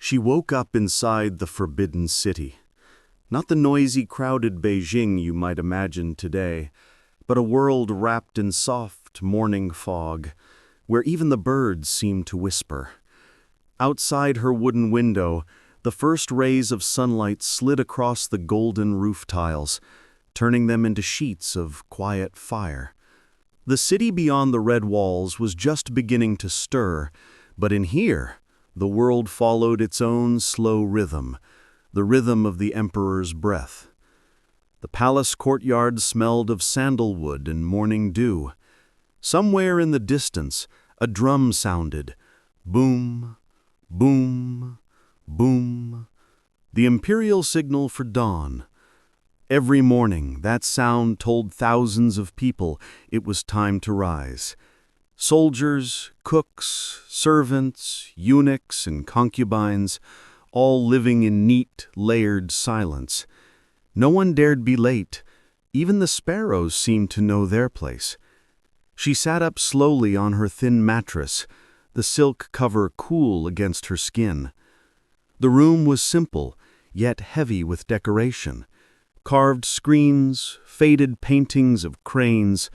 She woke up inside the Forbidden City. Not the noisy, crowded Beijing you might imagine today, but a world wrapped in soft morning fog, where even the birds seemed to whisper. Outside her wooden window, the first rays of sunlight slid across the golden roof tiles, turning them into sheets of quiet fire. The city beyond the red walls was just beginning to stir, but in here, the world followed its own slow rhythm, the rhythm of the emperor's breath. The palace courtyard smelled of sandalwood and morning dew. Somewhere in the distance, a drum sounded. Boom, boom, boom. The imperial signal for dawn. Every morning, that sound told thousands of people it was time to rise. Soldiers, cooks, servants, eunuchs, and concubines, all living in neat, layered silence. No one dared be late. Even the sparrows seemed to know their place. She sat up slowly on her thin mattress, the silk cover cool against her skin. The room was simple, yet heavy with decoration. Carved screens, faded paintings of cranes,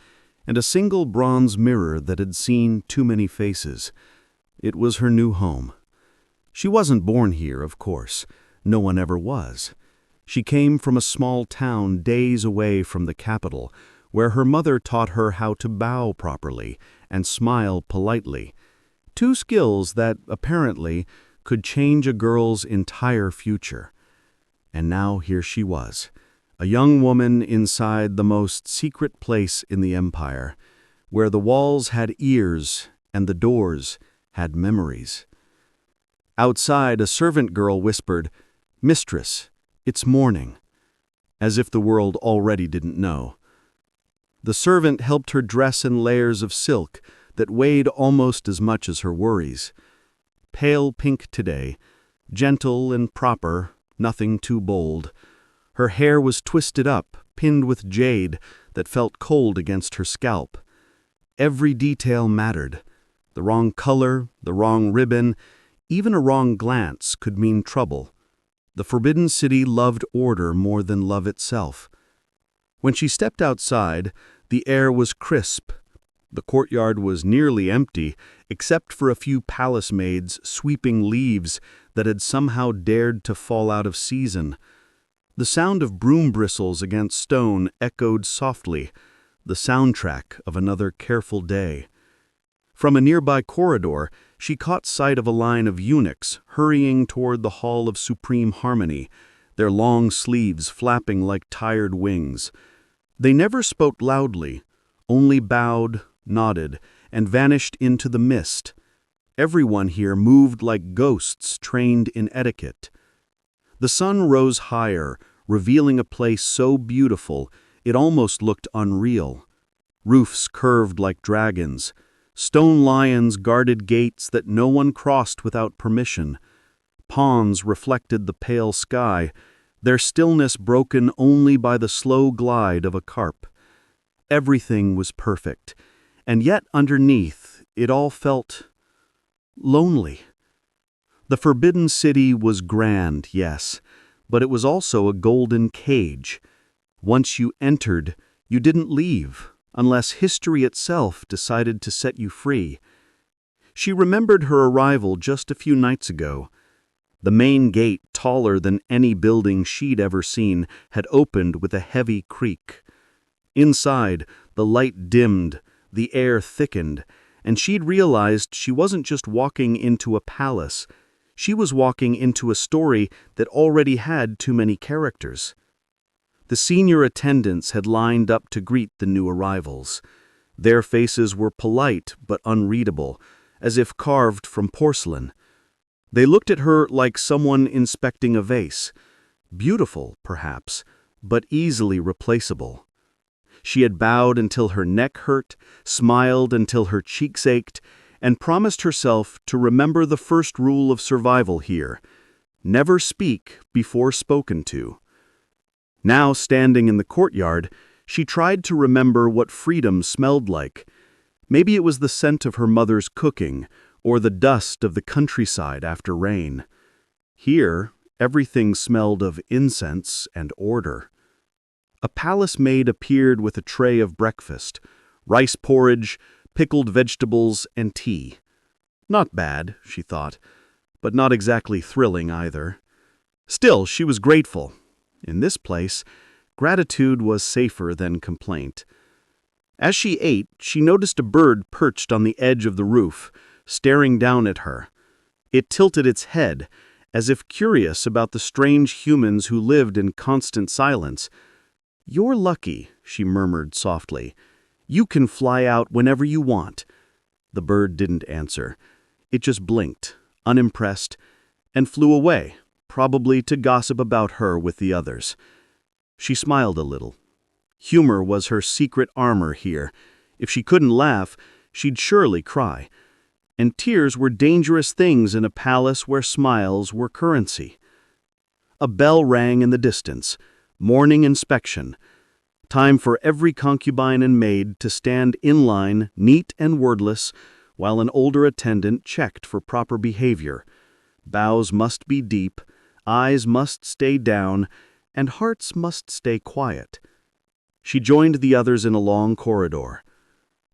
and a single bronze mirror that had seen too many faces. It was her new home. She wasn't born here, of course. No one ever was. She came from a small town days away from the capital, where her mother taught her how to bow properly and smile politely. Two skills that, apparently, could change a girl's entire future. And now here she was, a young woman inside the most secret place in the empire, where the walls had ears and the doors had memories. Outside, a servant girl whispered, "Mistress, it's morning," as if the world already didn't know. The servant helped her dress in layers of silk that weighed almost as much as her worries. Pale pink today, gentle and proper, nothing too bold. Her hair was twisted up, pinned with jade that felt cold against her scalp. Every detail mattered. The wrong color, the wrong ribbon, even a wrong glance could mean trouble. The Forbidden City loved order more than love itself. When she stepped outside, the air was crisp. The courtyard was nearly empty, except for a few palace maids sweeping leaves that had somehow dared to fall out of season. The sound of broom bristles against stone echoed softly, the soundtrack of another careful day. From a nearby corridor, she caught sight of a line of eunuchs hurrying toward the Hall of Supreme Harmony, their long sleeves flapping like tired wings. They never spoke loudly, only bowed, nodded, and vanished into the mist. Everyone here moved like ghosts trained in etiquette. The sun rose higher, revealing a place so beautiful it almost looked unreal. Roofs curved like dragons. Stone lions guarded gates that no one crossed without permission. Ponds reflected the pale sky, their stillness broken only by the slow glide of a carp. Everything was perfect, and yet underneath it all felt lonely. The Forbidden City was grand, yes, but it was also a golden cage. Once you entered, you didn't leave, unless history itself decided to set you free. She remembered her arrival just a few nights ago. The main gate, taller than any building she'd ever seen, had opened with a heavy creak. Inside, the light dimmed, the air thickened, and she'd realized she wasn't just walking into a palace. She was walking into a story that already had too many characters. The senior attendants had lined up to greet the new arrivals. Their faces were polite but unreadable, as if carved from porcelain. They looked at her like someone inspecting a vase. Beautiful, perhaps, but easily replaceable. She had bowed until her neck hurt, smiled until her cheeks ached, and promised herself to remember the first rule of survival here: never speak before spoken to. Now, standing in the courtyard, she tried to remember what freedom smelled like. Maybe it was the scent of her mother's cooking, or the dust of the countryside after rain. Here, everything smelled of incense and order. A palace maid appeared with a tray of breakfast, rice porridge, pickled vegetables, and tea. Not bad, she thought, but not exactly thrilling either. Still, she was grateful. In this place, gratitude was safer than complaint. As she ate, she noticed a bird perched on the edge of the roof, staring down at her. It tilted its head, as if curious about the strange humans who lived in constant silence. "You're lucky," she murmured softly. "You can fly out whenever you want." The bird didn't answer. It just blinked, unimpressed, and flew away, probably to gossip about her with the others. She smiled a little. Humor was her secret armor here. If she couldn't laugh, she'd surely cry. And tears were dangerous things in a palace where smiles were currency. A bell rang in the distance. Morning inspection. Time for every concubine and maid to stand in line, neat and wordless, while an older attendant checked for proper behavior. Bows must be deep, eyes must stay down, and hearts must stay quiet. She joined the others in a long corridor.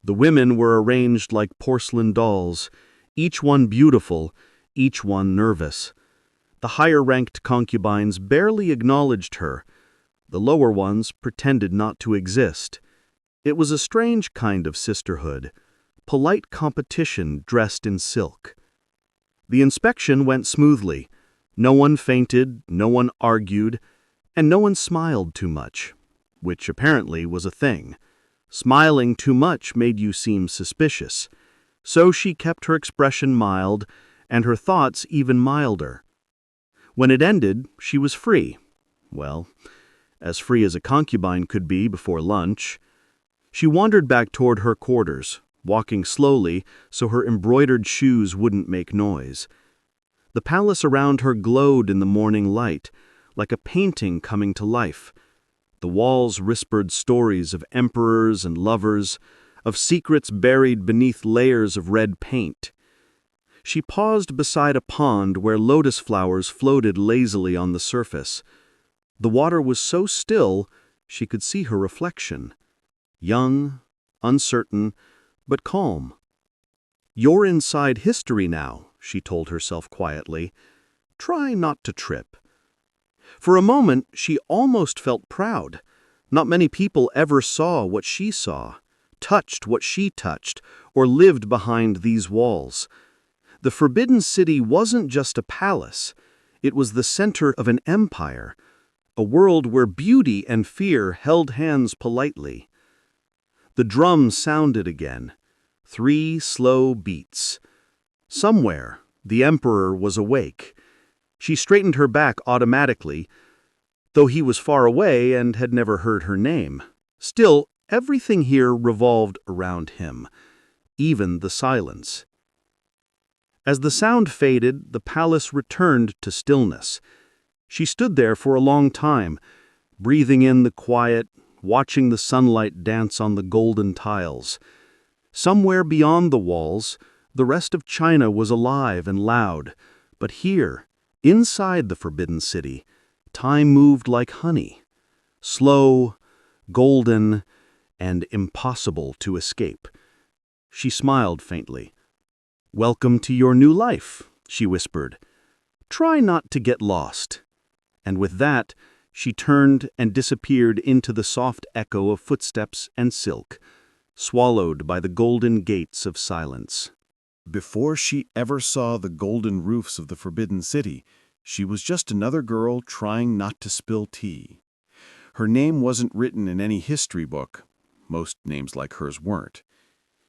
The women were arranged like porcelain dolls, each one beautiful, each one nervous. The higher-ranked concubines barely acknowledged her. The lower ones pretended not to exist. It was a strange kind of sisterhood, polite competition dressed in silk. The inspection went smoothly. No one fainted, no one argued, and no one smiled too much, which apparently was a thing. Smiling too much made you seem suspicious. So she kept her expression mild, and her thoughts even milder. When it ended, she was free. Well, as free as a concubine could be before lunch. She wandered back toward her quarters, walking slowly so her embroidered shoes wouldn't make noise. The palace around her glowed in the morning light, like a painting coming to life. The walls whispered stories of emperors and lovers, of secrets buried beneath layers of red paint. She paused beside a pond where lotus flowers floated lazily on the surface. The water was so still she could see her reflection. Young, uncertain, but calm. "You're inside history now," she told herself quietly. "Try not to trip." For a moment, she almost felt proud. Not many people ever saw what she saw, touched what she touched, or lived behind these walls. The Forbidden City wasn't just a palace. It was the center of an empire, a world where beauty and fear held hands politely. The drum sounded again. 3 slow beats. Somewhere, the emperor was awake. She straightened her back automatically, though he was far away and had never heard her name. Still, everything here revolved around him, even the silence. As the sound faded, the palace returned to stillness. She stood there for a long time, breathing in the quiet, watching the sunlight dance on the golden tiles. Somewhere beyond the walls, the rest of China was alive and loud, but here, inside the Forbidden City, time moved like honey, slow, golden, and impossible to escape. She smiled faintly. "Welcome to your new life," she whispered. "Try not to get lost." And with that, she turned and disappeared into the soft echo of footsteps and silk, swallowed by the golden gates of silence. Before she ever saw the golden roofs of the Forbidden City, she was just another girl trying not to spill tea. Her name wasn't written in any history book. Most names like hers weren't.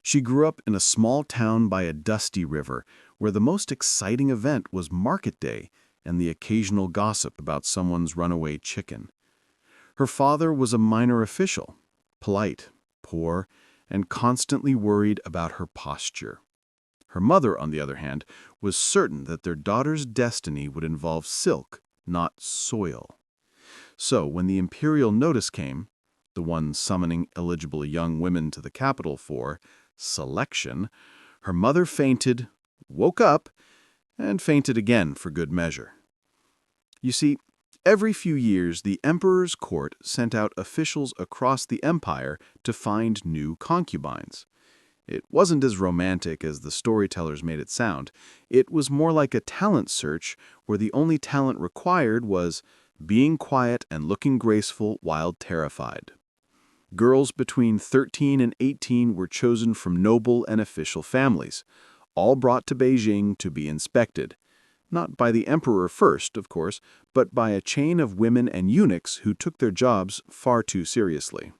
She grew up in a small town by a dusty river, where the most exciting event was market day and the occasional gossip about someone's runaway chicken. Her father was a minor official, polite, poor, and constantly worried about her posture. Her mother, on the other hand, was certain that their daughter's destiny would involve silk, not soil. So when the imperial notice came, the one summoning eligible young women to the capital for selection, her mother fainted, woke up, and fainted again for good measure. You see, every few years the emperor's court sent out officials across the empire to find new concubines. It wasn't as romantic as the storytellers made it sound. It was more like a talent search where the only talent required was being quiet and looking graceful while terrified. Girls between 13 and 18 were chosen from noble and official families, all brought to Beijing to be inspected. Not by the emperor first, of course, but by a chain of women and eunuchs who took their jobs far too seriously.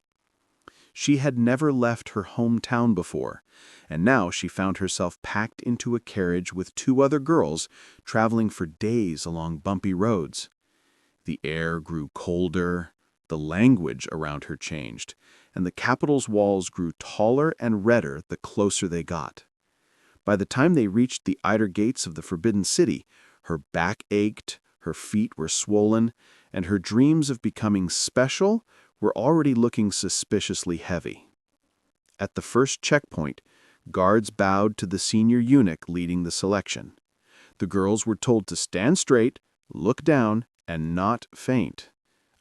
She had never left her hometown before, and now she found herself packed into a carriage with 2 other girls traveling for days along bumpy roads. The air grew colder, the language around her changed, and the capital's walls grew taller and redder the closer they got. By the time they reached the outer gates of the Forbidden City, her back ached, her feet were swollen, and her dreams of becoming special were already looking suspiciously heavy. At the first checkpoint, guards bowed to the senior eunuch leading the selection. The girls were told to stand straight, look down, and not faint.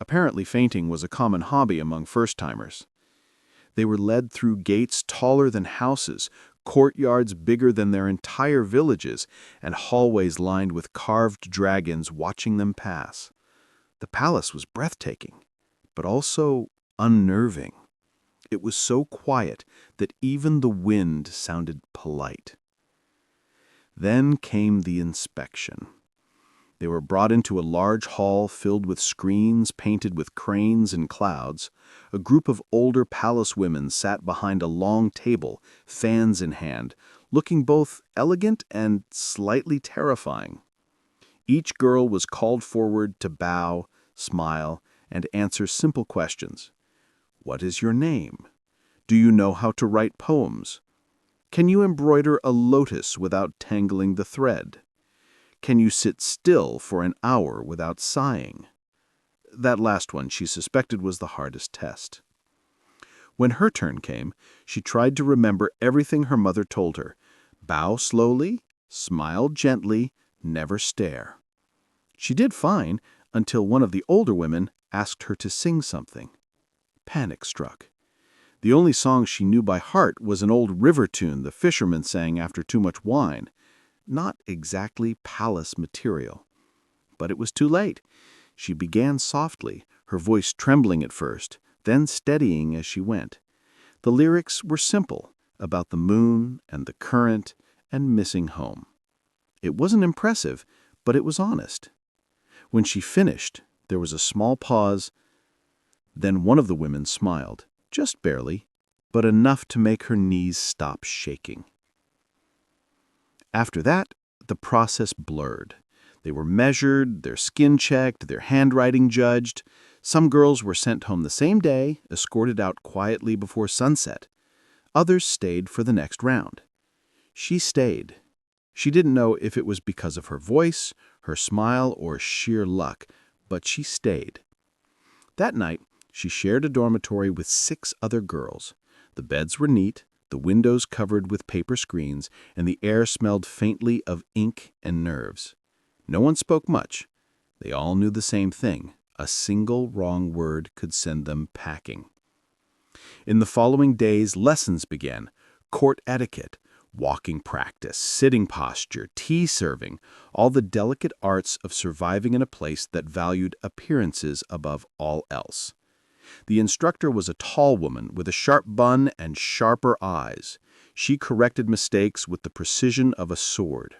Apparently fainting was a common hobby among first-timers. They were led through gates taller than houses, courtyards bigger than their entire villages, and hallways lined with carved dragons watching them pass. The palace was breathtaking, but also unnerving. It was so quiet that even the wind sounded polite. Then came the inspection. They were brought into a large hall filled with screens painted with cranes and clouds. A group of older palace women sat behind a long table, fans in hand, looking both elegant and slightly terrifying. Each girl was called forward to bow, smile, and answer simple questions. What is your name? Do you know how to write poems? Can you embroider a lotus without tangling the thread? Can you sit still for an hour without sighing? That last one she suspected was the hardest test. When her turn came, she tried to remember everything her mother told her. Bow slowly, smile gently, never stare. She did fine until one of the older women asked her to sing something. Panic struck. The only song she knew by heart was an old river tune the fishermen sang after too much wine. Not exactly palace material. But it was too late. She began softly, her voice trembling at first, then steadying as she went. The lyrics were simple, about the moon and the current and missing home. It wasn't impressive, but it was honest. When she finished, there was a small pause. Then one of the women smiled, just barely, but enough to make her knees stop shaking. After that, the process blurred. They were measured, their skin checked, their handwriting judged. Some girls were sent home the same day, escorted out quietly before sunset. Others stayed for the next round. She stayed. She didn't know if it was because of her voice, her smile, or sheer luck, but she stayed. That night, she shared a dormitory with 6 other girls. The beds were neat, the windows covered with paper screens, and the air smelled faintly of ink and nerves. No one spoke much. They all knew the same thing. A single wrong word could send them packing. In the following days, lessons began. Court etiquette, walking practice, sitting posture, tea serving, all the delicate arts of surviving in a place that valued appearances above all else. The instructor was a tall woman with a sharp bun and sharper eyes. She corrected mistakes with the precision of a sword.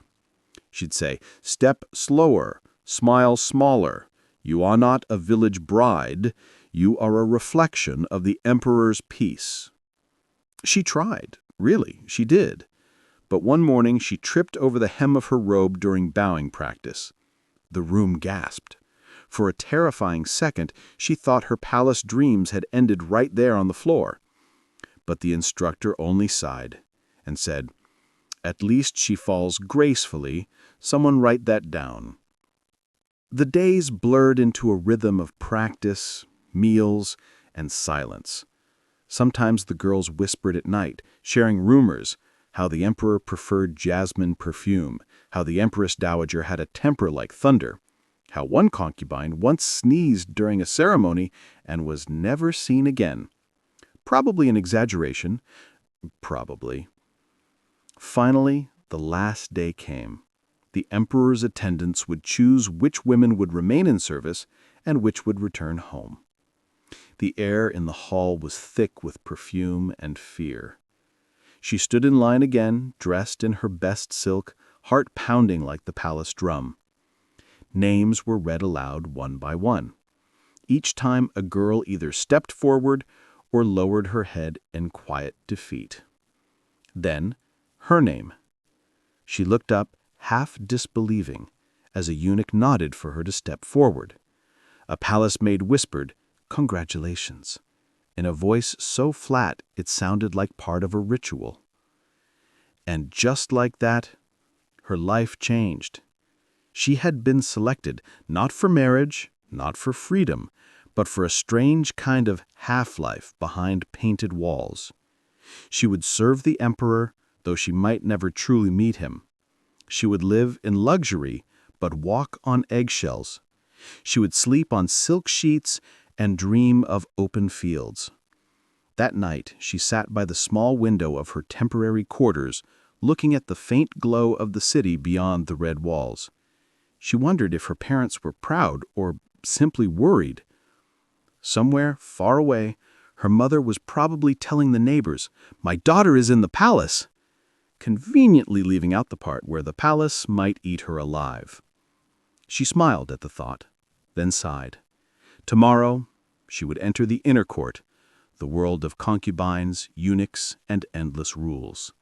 She'd say, "Step slower, smile smaller. You are not a village bride. You are a reflection of the emperor's peace." She tried. Really, she did. But one morning she tripped over the hem of her robe during bowing practice. The room gasped. For a terrifying second, she thought her palace dreams had ended right there on the floor. But the instructor only sighed and said, "At least she falls gracefully. Someone write that down." The days blurred into a rhythm of practice, meals, and silence. Sometimes the girls whispered at night, sharing rumors, how the emperor preferred jasmine perfume, how the empress dowager had a temper like thunder, how one concubine once sneezed during a ceremony and was never seen again. Probably an exaggeration. Probably. Finally, the last day came. The emperor's attendants would choose which women would remain in service and which would return home. The air in the hall was thick with perfume and fear. She stood in line again, dressed in her best silk, heart pounding like the palace drum. Names were read aloud one by one. Each time a girl either stepped forward or lowered her head in quiet defeat. Then, her name. She looked up, half disbelieving, as a eunuch nodded for her to step forward. A palace maid whispered, "Congratulations," in a voice so flat it sounded like part of a ritual. And just like that, her life changed. She had been selected not for marriage, not for freedom, but for a strange kind of half-life behind painted walls. She would serve the emperor, though she might never truly meet him. She would live in luxury, but walk on eggshells. She would sleep on silk sheets and dream of open fields. That night, she sat by the small window of her temporary quarters, looking at the faint glow of the city beyond the red walls. She wondered if her parents were proud or simply worried. Somewhere, far away, her mother was probably telling the neighbors, "My daughter is in the palace," conveniently leaving out the part where the palace might eat her alive. She smiled at the thought, then sighed. Tomorrow, she would enter the inner court, the world of concubines, eunuchs, and endless rules.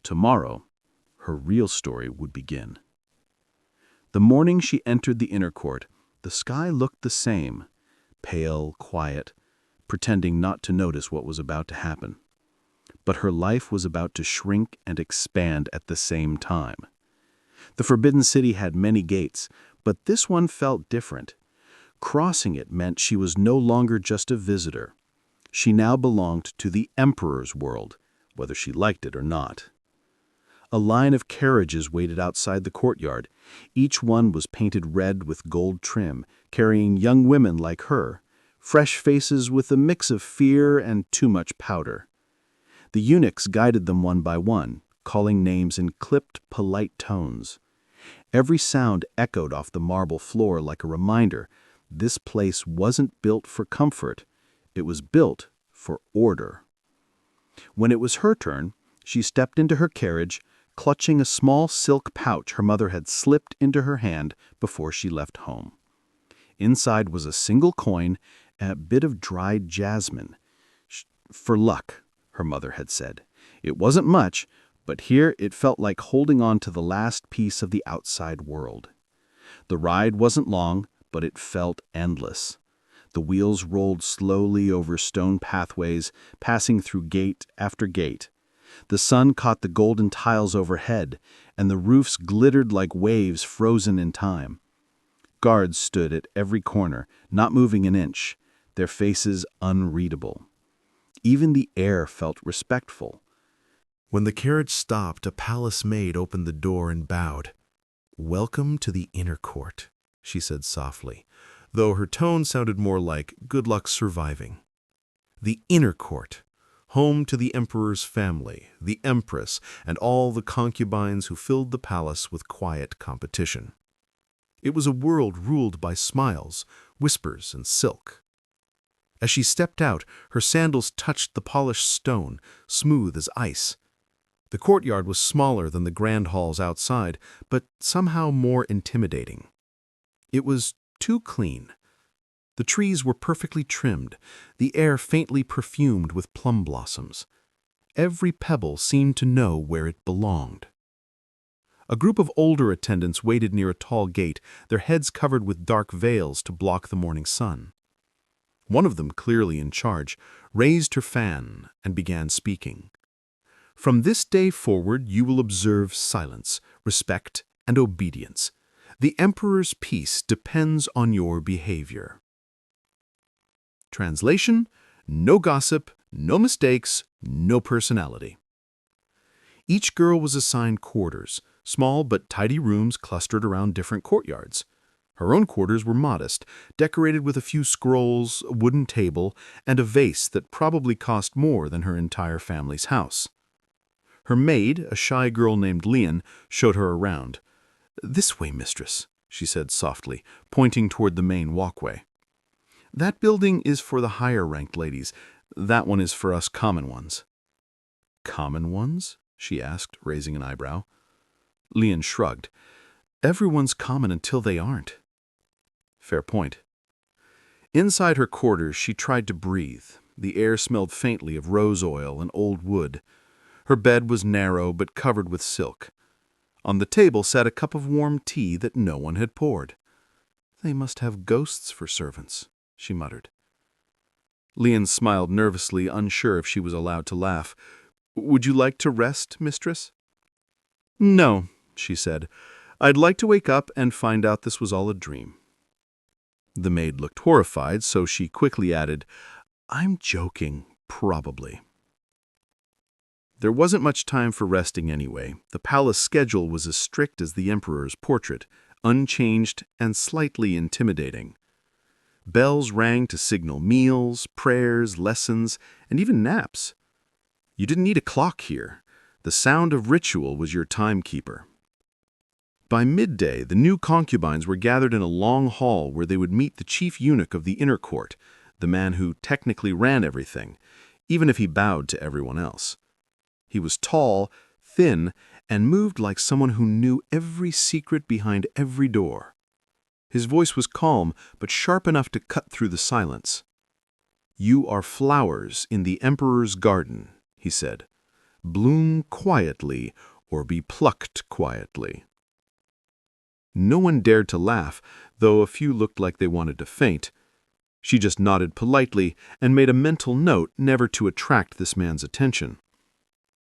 Tomorrow, her real story would begin. The morning she entered the inner court, the sky looked the same, pale, quiet, pretending not to notice what was about to happen. But her life was about to shrink and expand at the same time. The Forbidden City had many gates, but this one felt different. Crossing it meant she was no longer just a visitor. She now belonged to the Emperor's world, whether she liked it or not. A line of carriages waited outside the courtyard. Each one was painted red with gold trim, carrying young women like her, fresh faces with a mix of fear and too much powder. The eunuchs guided them one by one, calling names in clipped, polite tones. Every sound echoed off the marble floor like a reminder, this place wasn't built for comfort, it was built for order. When it was her turn, she stepped into her carriage, clutching a small silk pouch her mother had slipped into her hand before she left home. Inside was a single coin and a bit of dried jasmine. "For luck," her mother had said. It wasn't much, but here it felt like holding on to the last piece of the outside world. The ride wasn't long, but it felt endless. The wheels rolled slowly over stone pathways, passing through gate after gate. The sun caught the golden tiles overhead, and the roofs glittered like waves frozen in time. Guards stood at every corner, not moving an inch, their faces unreadable. Even the air felt respectful. When the carriage stopped, a palace maid opened the door and bowed. "Welcome to the inner court," she said softly, though her tone sounded more like good luck surviving. The inner court, home to the emperor's family, the empress, and all the concubines who filled the palace with quiet competition. It was a world ruled by smiles, whispers, and silk. As she stepped out, her sandals touched the polished stone, smooth as ice. The courtyard was smaller than the grand halls outside, but somehow more intimidating. It was too clean. The trees were perfectly trimmed, the air faintly perfumed with plum blossoms. Every pebble seemed to know where it belonged. A group of older attendants waited near a tall gate, their heads covered with dark veils to block the morning sun. One of them, clearly in charge, raised her fan and began speaking. "From this day forward you will observe silence, respect, and obedience. The emperor's peace depends on your behavior." Translation: no gossip, no mistakes, no personality. Each girl was assigned quarters, small but tidy rooms clustered around different courtyards. Her own quarters were modest, decorated with a few scrolls, a wooden table, and a vase that probably cost more than her entire family's house. Her maid, a shy girl named Lian, showed her around. "This way, mistress," she said softly, pointing toward the main walkway. "That building is for the higher-ranked ladies. That one is for us common ones." "Common ones?" she asked, raising an eyebrow. Lian shrugged. "Everyone's common until they aren't." Fair point. Inside her quarters, she tried to breathe. The air smelled faintly of rose oil and old wood. Her bed was narrow but covered with silk. On the table sat a cup of warm tea that no one had poured. "They must have ghosts for servants," she muttered. Lian smiled nervously, unsure if she was allowed to laugh. "Would you like to rest, mistress?" "No," she said. "I'd like to wake up and find out this was all a dream." The maid looked horrified, so she quickly added, "I'm joking, probably." There wasn't much time for resting anyway. The palace schedule was as strict as the emperor's portrait, unchanged and slightly intimidating. Bells rang to signal meals, prayers, lessons, and even naps. You didn't need a clock here. The sound of ritual was your timekeeper. By midday, the new concubines were gathered in a long hall where they would meet the chief eunuch of the inner court, the man who technically ran everything, even if he bowed to everyone else. He was tall, thin, and moved like someone who knew every secret behind every door. His voice was calm, but sharp enough to cut through the silence. "You are flowers in the emperor's garden," he said. "Bloom quietly or be plucked quietly." No one dared to laugh, though a few looked like they wanted to faint. She just nodded politely and made a mental note never to attract this man's attention.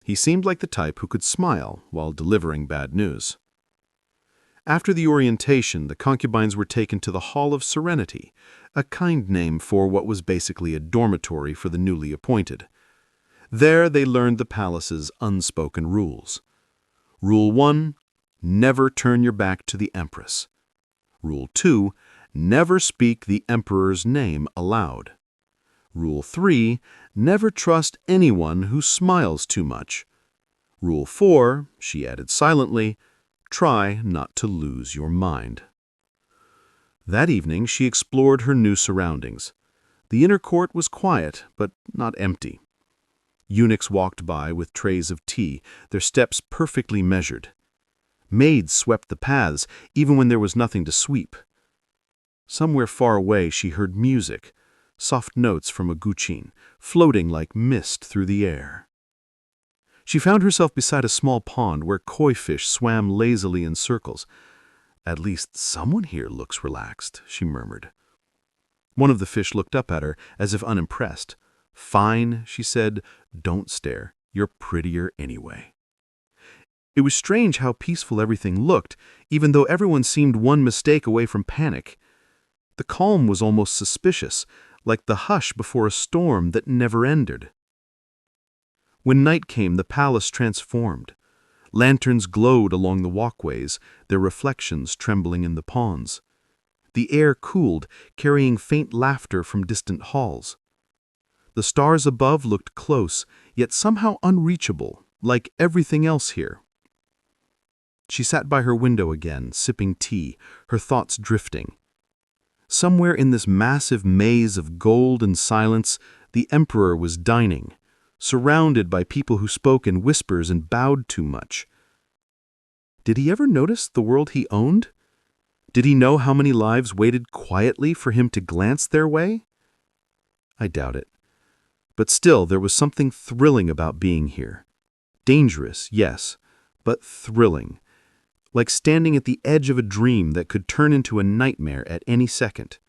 He seemed like the type who could smile while delivering bad news. After the orientation, the concubines were taken to the Hall of Serenity, a kind name for what was basically a dormitory for the newly appointed. There they learned the palace's unspoken rules. Rule 1, never turn your back to the empress. Rule 2, never speak the emperor's name aloud. Rule 3, never trust anyone who smiles too much. Rule 4, she added silently, try not to lose your mind. That evening she explored her new surroundings. The inner court was quiet, but not empty. Eunuchs walked by with trays of tea, their steps perfectly measured. Maids swept the paths, even when there was nothing to sweep. Somewhere far away she heard music, soft notes from a guqin, floating like mist through the air. She found herself beside a small pond where koi fish swam lazily in circles. "At least someone here looks relaxed," she murmured. One of the fish looked up at her, as if unimpressed. "Fine," she said, "don't stare. You're prettier anyway." It was strange how peaceful everything looked, even though everyone seemed one mistake away from panic. The calm was almost suspicious, like the hush before a storm that never ended. When night came, the palace transformed. Lanterns glowed along the walkways, their reflections trembling in the ponds. The air cooled, carrying faint laughter from distant halls. The stars above looked close, yet somehow unreachable, like everything else here. She sat by her window again, sipping tea, her thoughts drifting. Somewhere in this massive maze of gold and silence, the emperor was dining, surrounded by people who spoke in whispers and bowed too much. Did he ever notice the world he owned? Did he know how many lives waited quietly for him to glance their way? I doubt it. But still, there was something thrilling about being here. Dangerous, yes, but thrilling. Like standing at the edge of a dream that could turn into a nightmare at any second.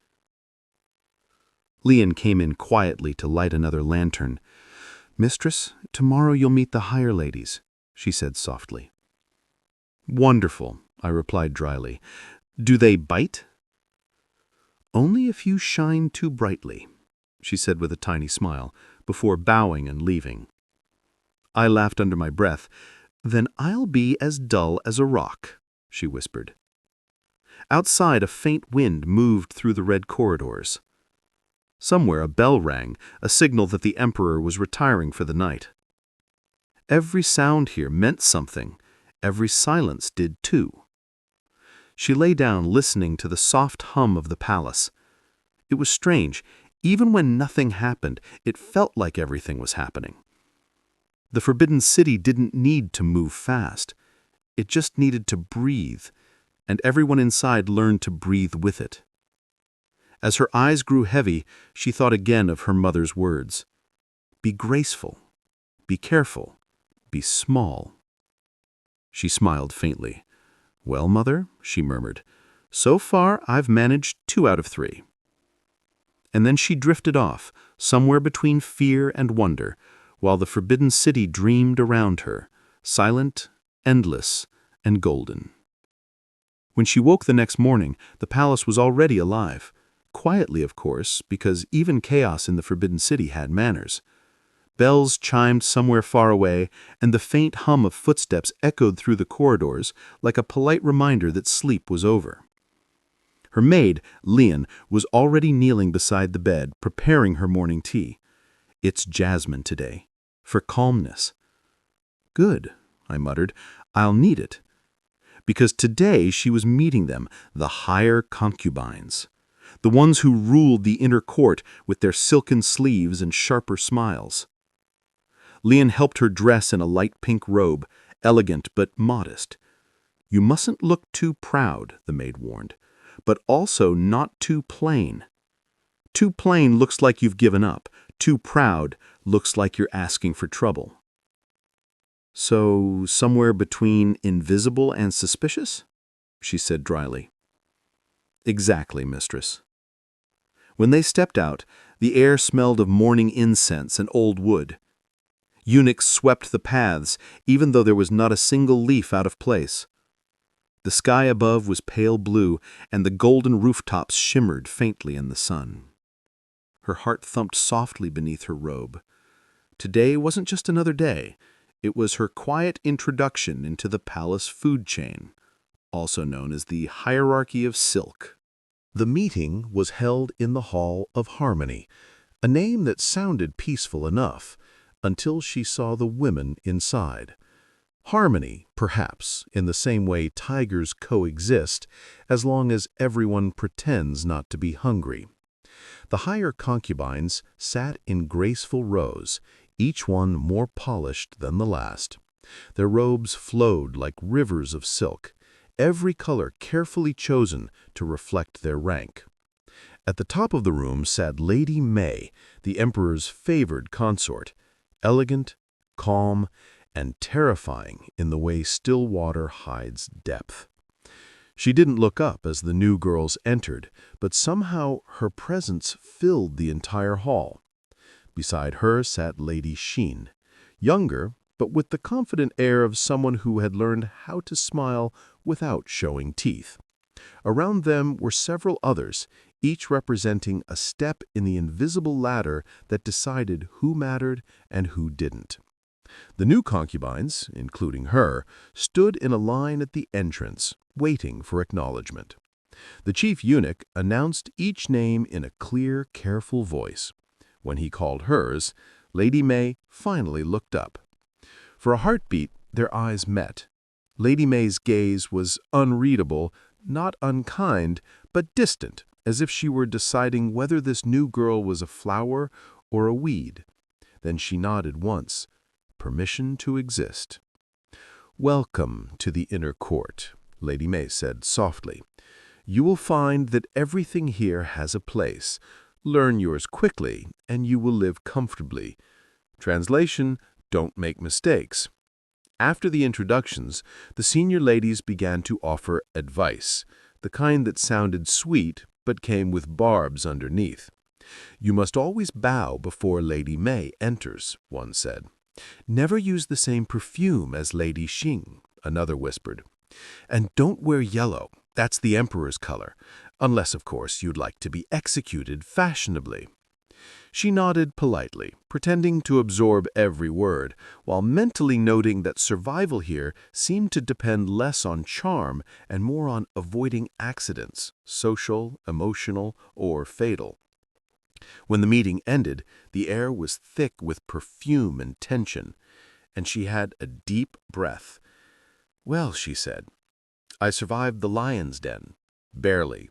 Lian came in quietly to light another lantern. "Mistress, tomorrow you'll meet the higher ladies," she said softly. "Wonderful," I replied dryly. "Do they bite?" "Only if you shine too brightly," she said with a tiny smile, before bowing and leaving. I laughed under my breath. "Then I'll be as dull as a rock," she whispered. Outside, a faint wind moved through the red corridors. Somewhere a bell rang, a signal that the emperor was retiring for the night. Every sound here meant something. Every silence did too. She lay down listening to the soft hum of the palace. It was strange. Even when nothing happened, it felt like everything was happening. The Forbidden City didn't need to move fast. It just needed to breathe, and everyone inside learned to breathe with it. As her eyes grew heavy, she thought again of her mother's words. Be graceful. Be careful. Be small. She smiled faintly. Well, Mother, she murmured, so far I've managed 2 out of 3. And then she drifted off, somewhere between fear and wonder, while the Forbidden City dreamed around her, silent, endless, and golden. When she woke the next morning, the palace was already alive. Quietly, of course, because even chaos in the Forbidden City had manners. Bells chimed somewhere far away, and the faint hum of footsteps echoed through the corridors like a polite reminder that sleep was over. Her maid, Leon, was already kneeling beside the bed, preparing her morning tea. It's jasmine today, for calmness. Good, I muttered. I'll need it. Because today she was meeting them, the higher concubines. The ones who ruled the inner court with their silken sleeves and sharper smiles. Leon helped her dress in a light pink robe, elegant but modest. You mustn't look too proud, the maid warned, but also not too plain. Too plain looks like you've given up. Too proud looks like you're asking for trouble. So, somewhere between invisible and suspicious? She said dryly. Exactly, mistress. When they stepped out, the air smelled of morning incense and old wood. Eunuchs swept the paths, even though there was not a single leaf out of place. The sky above was pale blue, and the golden rooftops shimmered faintly in the sun. Her heart thumped softly beneath her robe. Today wasn't just another day. It was her quiet introduction into the palace food chain, also known as the hierarchy of silk. The meeting was held in the Hall of Harmony, a name that sounded peaceful enough, until she saw the women inside. Harmony, perhaps, in the same way tigers coexist, as long as everyone pretends not to be hungry. The higher concubines sat in graceful rows, each one more polished than the last. Their robes flowed like rivers of silk, every color carefully chosen to reflect their rank. At the top of the room sat Lady May, the emperor's favored consort, elegant, calm, and terrifying in the way still water hides depth. She didn't look up as the new girls entered, but somehow her presence filled the entire hall. Beside her sat Lady Xin, younger, but with the confident air of someone who had learned how to smile without showing teeth. Around them were several others, each representing a step in the invisible ladder that decided who mattered and who didn't. The new concubines, including her, stood in a line at the entrance, waiting for acknowledgement. The chief eunuch announced each name in a clear, careful voice. When he called hers, Lady May finally looked up. For a heartbeat, their eyes met. Lady May's gaze was unreadable, not unkind, but distant, as if she were deciding whether this new girl was a flower or a weed. Then she nodded once. Permission to exist. Welcome to the inner court, Lady May said softly. You will find that everything here has a place. Learn yours quickly, and you will live comfortably. Translation, don't make mistakes. After the introductions, the senior ladies began to offer advice, the kind that sounded sweet but came with barbs underneath. You must always bow before Lady May enters, one said. Never use the same perfume as Lady Xing, another whispered. And don't wear yellow, that's the emperor's color, unless, of course, you'd like to be executed fashionably. She nodded politely, pretending to absorb every word, while mentally noting that survival here seemed to depend less on charm and more on avoiding accidents, social, emotional, or fatal. When the meeting ended, the air was thick with perfume and tension, and she had a deep breath. "Well," she said, "I survived the lion's den. Barely."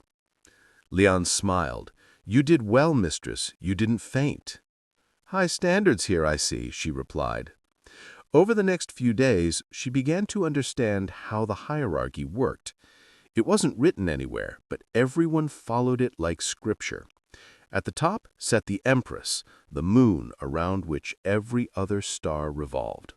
Leon smiled. "You did well, mistress. You didn't faint." "High standards here, I see," she replied. Over the next few days, she began to understand how the hierarchy worked. It wasn't written anywhere, but everyone followed it like scripture. At the top sat the Empress, the moon around which every other star revolved.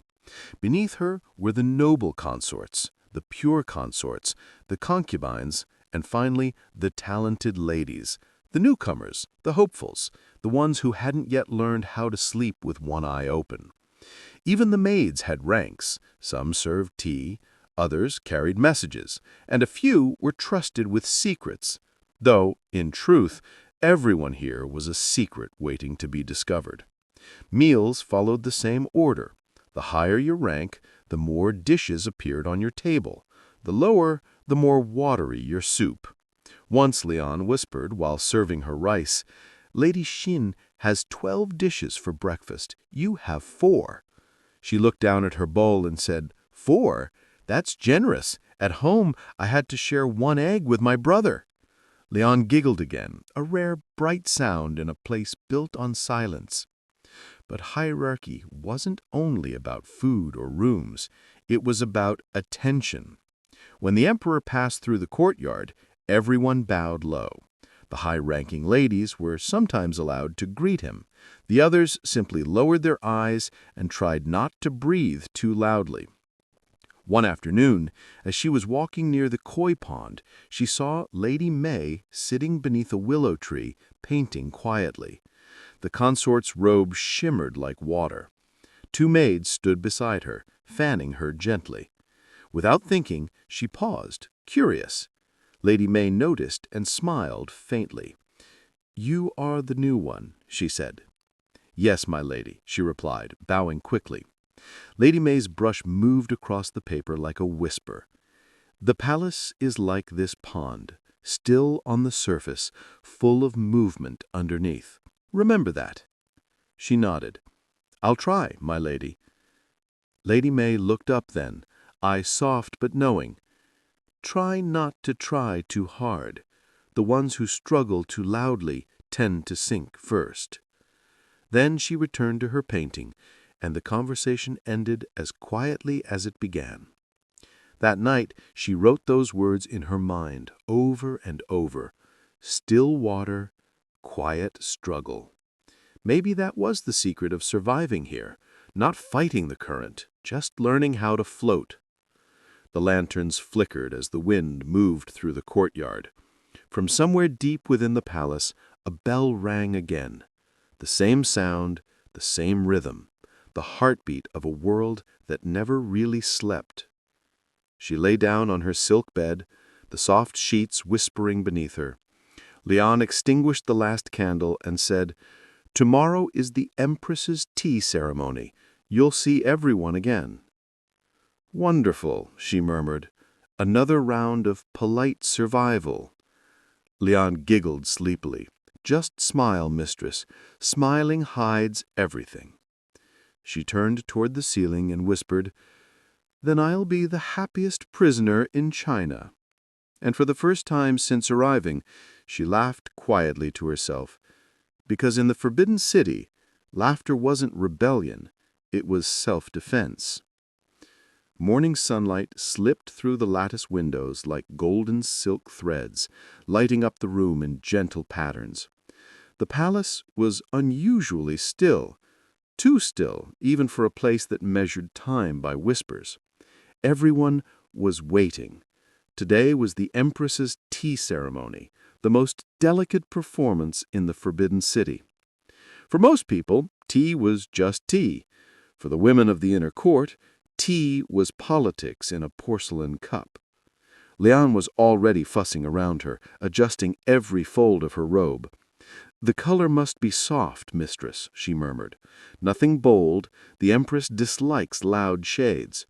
Beneath her were the noble consorts, the pure consorts, the concubines, and finally the talented ladies, the newcomers, the hopefuls, the ones who hadn't yet learned how to sleep with one eye open. Even the maids had ranks. Some served tea, others carried messages, and a few were trusted with secrets, though, in truth, everyone here was a secret waiting to be discovered. Meals followed the same order. The higher your rank, the more dishes appeared on your table. The lower, the more watery your soup. Once Leon whispered while serving her rice, "Lady Xin has 12 dishes for breakfast. You have 4. She looked down at her bowl and said, "4? That's generous. At home, I had to share 1 egg with my brother." Leon giggled again, a rare, bright sound in a place built on silence. But hierarchy wasn't only about food or rooms. It was about attention. When the emperor passed through the courtyard, everyone bowed low. The high-ranking ladies were sometimes allowed to greet him. The others simply lowered their eyes and tried not to breathe too loudly. One afternoon, as she was walking near the koi pond, she saw Lady May sitting beneath a willow tree, painting quietly. The consort's robe shimmered like water. 2 maids stood beside her, fanning her gently. Without thinking, she paused, curious. Lady May noticed and smiled faintly. "You are the new one," she said. "Yes, my lady," she replied, bowing quickly. Lady May's brush moved across the paper like a whisper. "The palace is like this pond, still on the surface, full of movement underneath. Remember that." She nodded. "I'll try, my lady." Lady May looked up then, eyes soft but knowing. "Try not to try too hard. The ones who struggle too loudly tend to sink first." Then she returned to her painting, and the conversation ended as quietly as it began. That night she wrote those words in her mind over and over. Still water, quiet struggle. Maybe that was the secret of surviving here, not fighting the current, just learning how to float. The lanterns flickered as the wind moved through the courtyard. From somewhere deep within the palace, a bell rang again. The same sound, the same rhythm, the heartbeat of a world that never really slept. She lay down on her silk bed, the soft sheets whispering beneath her. Leon extinguished the last candle and said, "Tomorrow is the Empress's tea ceremony. You'll see everyone again." "Wonderful," she murmured. "Another round of polite survival." Leon giggled sleepily. "Just smile, mistress. Smiling hides everything." She turned toward the ceiling and whispered, "Then I'll be the happiest prisoner in China." And for the first time since arriving, she laughed quietly to herself. Because in the Forbidden City, laughter wasn't rebellion, it was self-defense. Morning sunlight slipped through the lattice windows like golden silk threads, lighting up the room in gentle patterns. The palace was unusually still, too still even for a place that measured time by whispers. Everyone was waiting. Today was the Empress's tea ceremony, the most delicate performance in the Forbidden City. For most people, tea was just tea. For the women of the inner court, tea was politics in a porcelain cup. Leon was already fussing around her, adjusting every fold of her robe. "The color must be soft, mistress," she murmured. "Nothing bold. The Empress dislikes loud shades.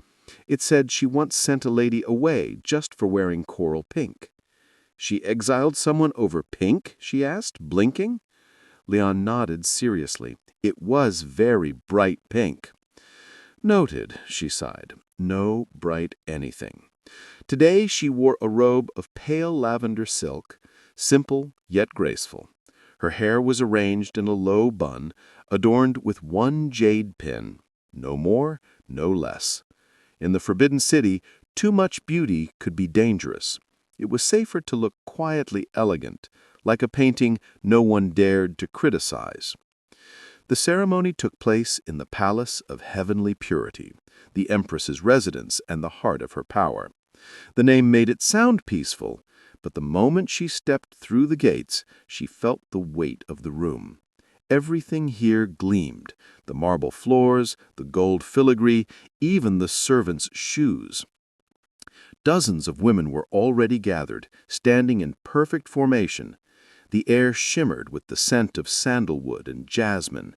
It said she once sent a lady away just for wearing coral pink." "She exiled someone over pink?" she asked, blinking. Leon nodded seriously. "It was very bright pink." "Noted," she sighed. "No bright anything." Today she wore a robe of pale lavender silk, simple yet graceful. Her hair was arranged in a low bun, adorned with one jade pin. No more, no less. In the Forbidden City, too much beauty could be dangerous. It was safer to look quietly elegant, like a painting no one dared to criticize. The ceremony took place in the Palace of Heavenly Purity, the Empress's residence and the heart of her power. The name made it sound peaceful, but the moment she stepped through the gates, she felt the weight of the room. Everything here gleamed, the marble floors, the gold filigree, even the servants' shoes. Dozens of women were already gathered, standing in perfect formation. The air shimmered with the scent of sandalwood and jasmine.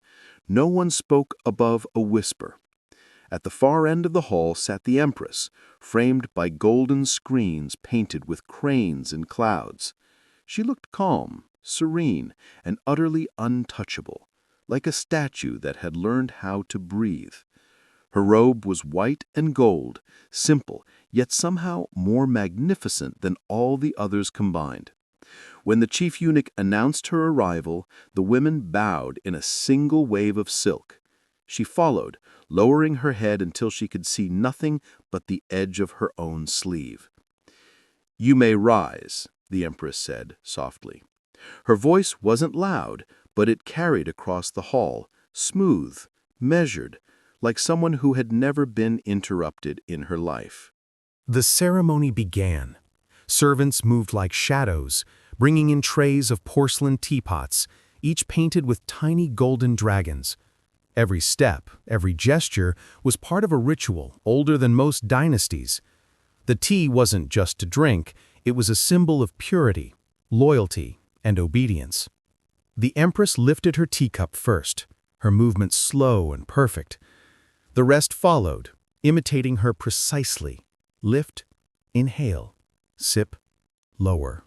No one spoke above a whisper. At the far end of the hall sat the Empress, framed by golden screens painted with cranes and clouds. She looked calm, serene, and utterly untouchable, like a statue that had learned how to breathe. Her robe was white and gold, simple, yet somehow more magnificent than all the others combined. When the chief eunuch announced her arrival, the women bowed in a single wave of silk. She followed, lowering her head until she could see nothing but the edge of her own sleeve. "You may rise," the Empress said softly. Her voice wasn't loud, but it carried across the hall, smooth, measured, like someone who had never been interrupted in her life. The ceremony began. Servants moved like shadows, bringing in trays of porcelain teapots, each painted with tiny golden dragons. Every step, every gesture was part of a ritual older than most dynasties. The tea wasn't just to drink, it was a symbol of purity, loyalty, and obedience. The Empress lifted her teacup first, her movement slow and perfect. The rest followed, imitating her precisely. Lift, inhale, sip, lower.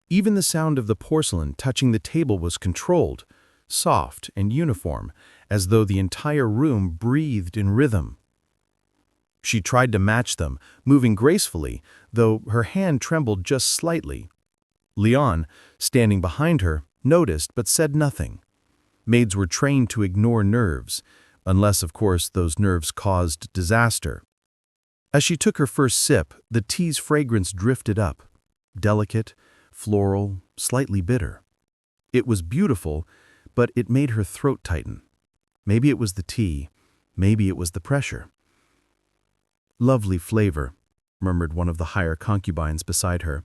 Even the sound of the porcelain touching the table was controlled, soft and uniform, as though the entire room breathed in rhythm. She tried to match them, moving gracefully, though her hand trembled just slightly. Leon, standing behind her, noticed but said nothing. Maids were trained to ignore nerves, unless, of course, those nerves caused disaster. As she took her first sip, the tea's fragrance drifted up, delicate, floral, slightly bitter. It was beautiful, but it made her throat tighten. Maybe it was the tea, maybe it was the pressure. "Lovely flavor," murmured one of the higher concubines beside her.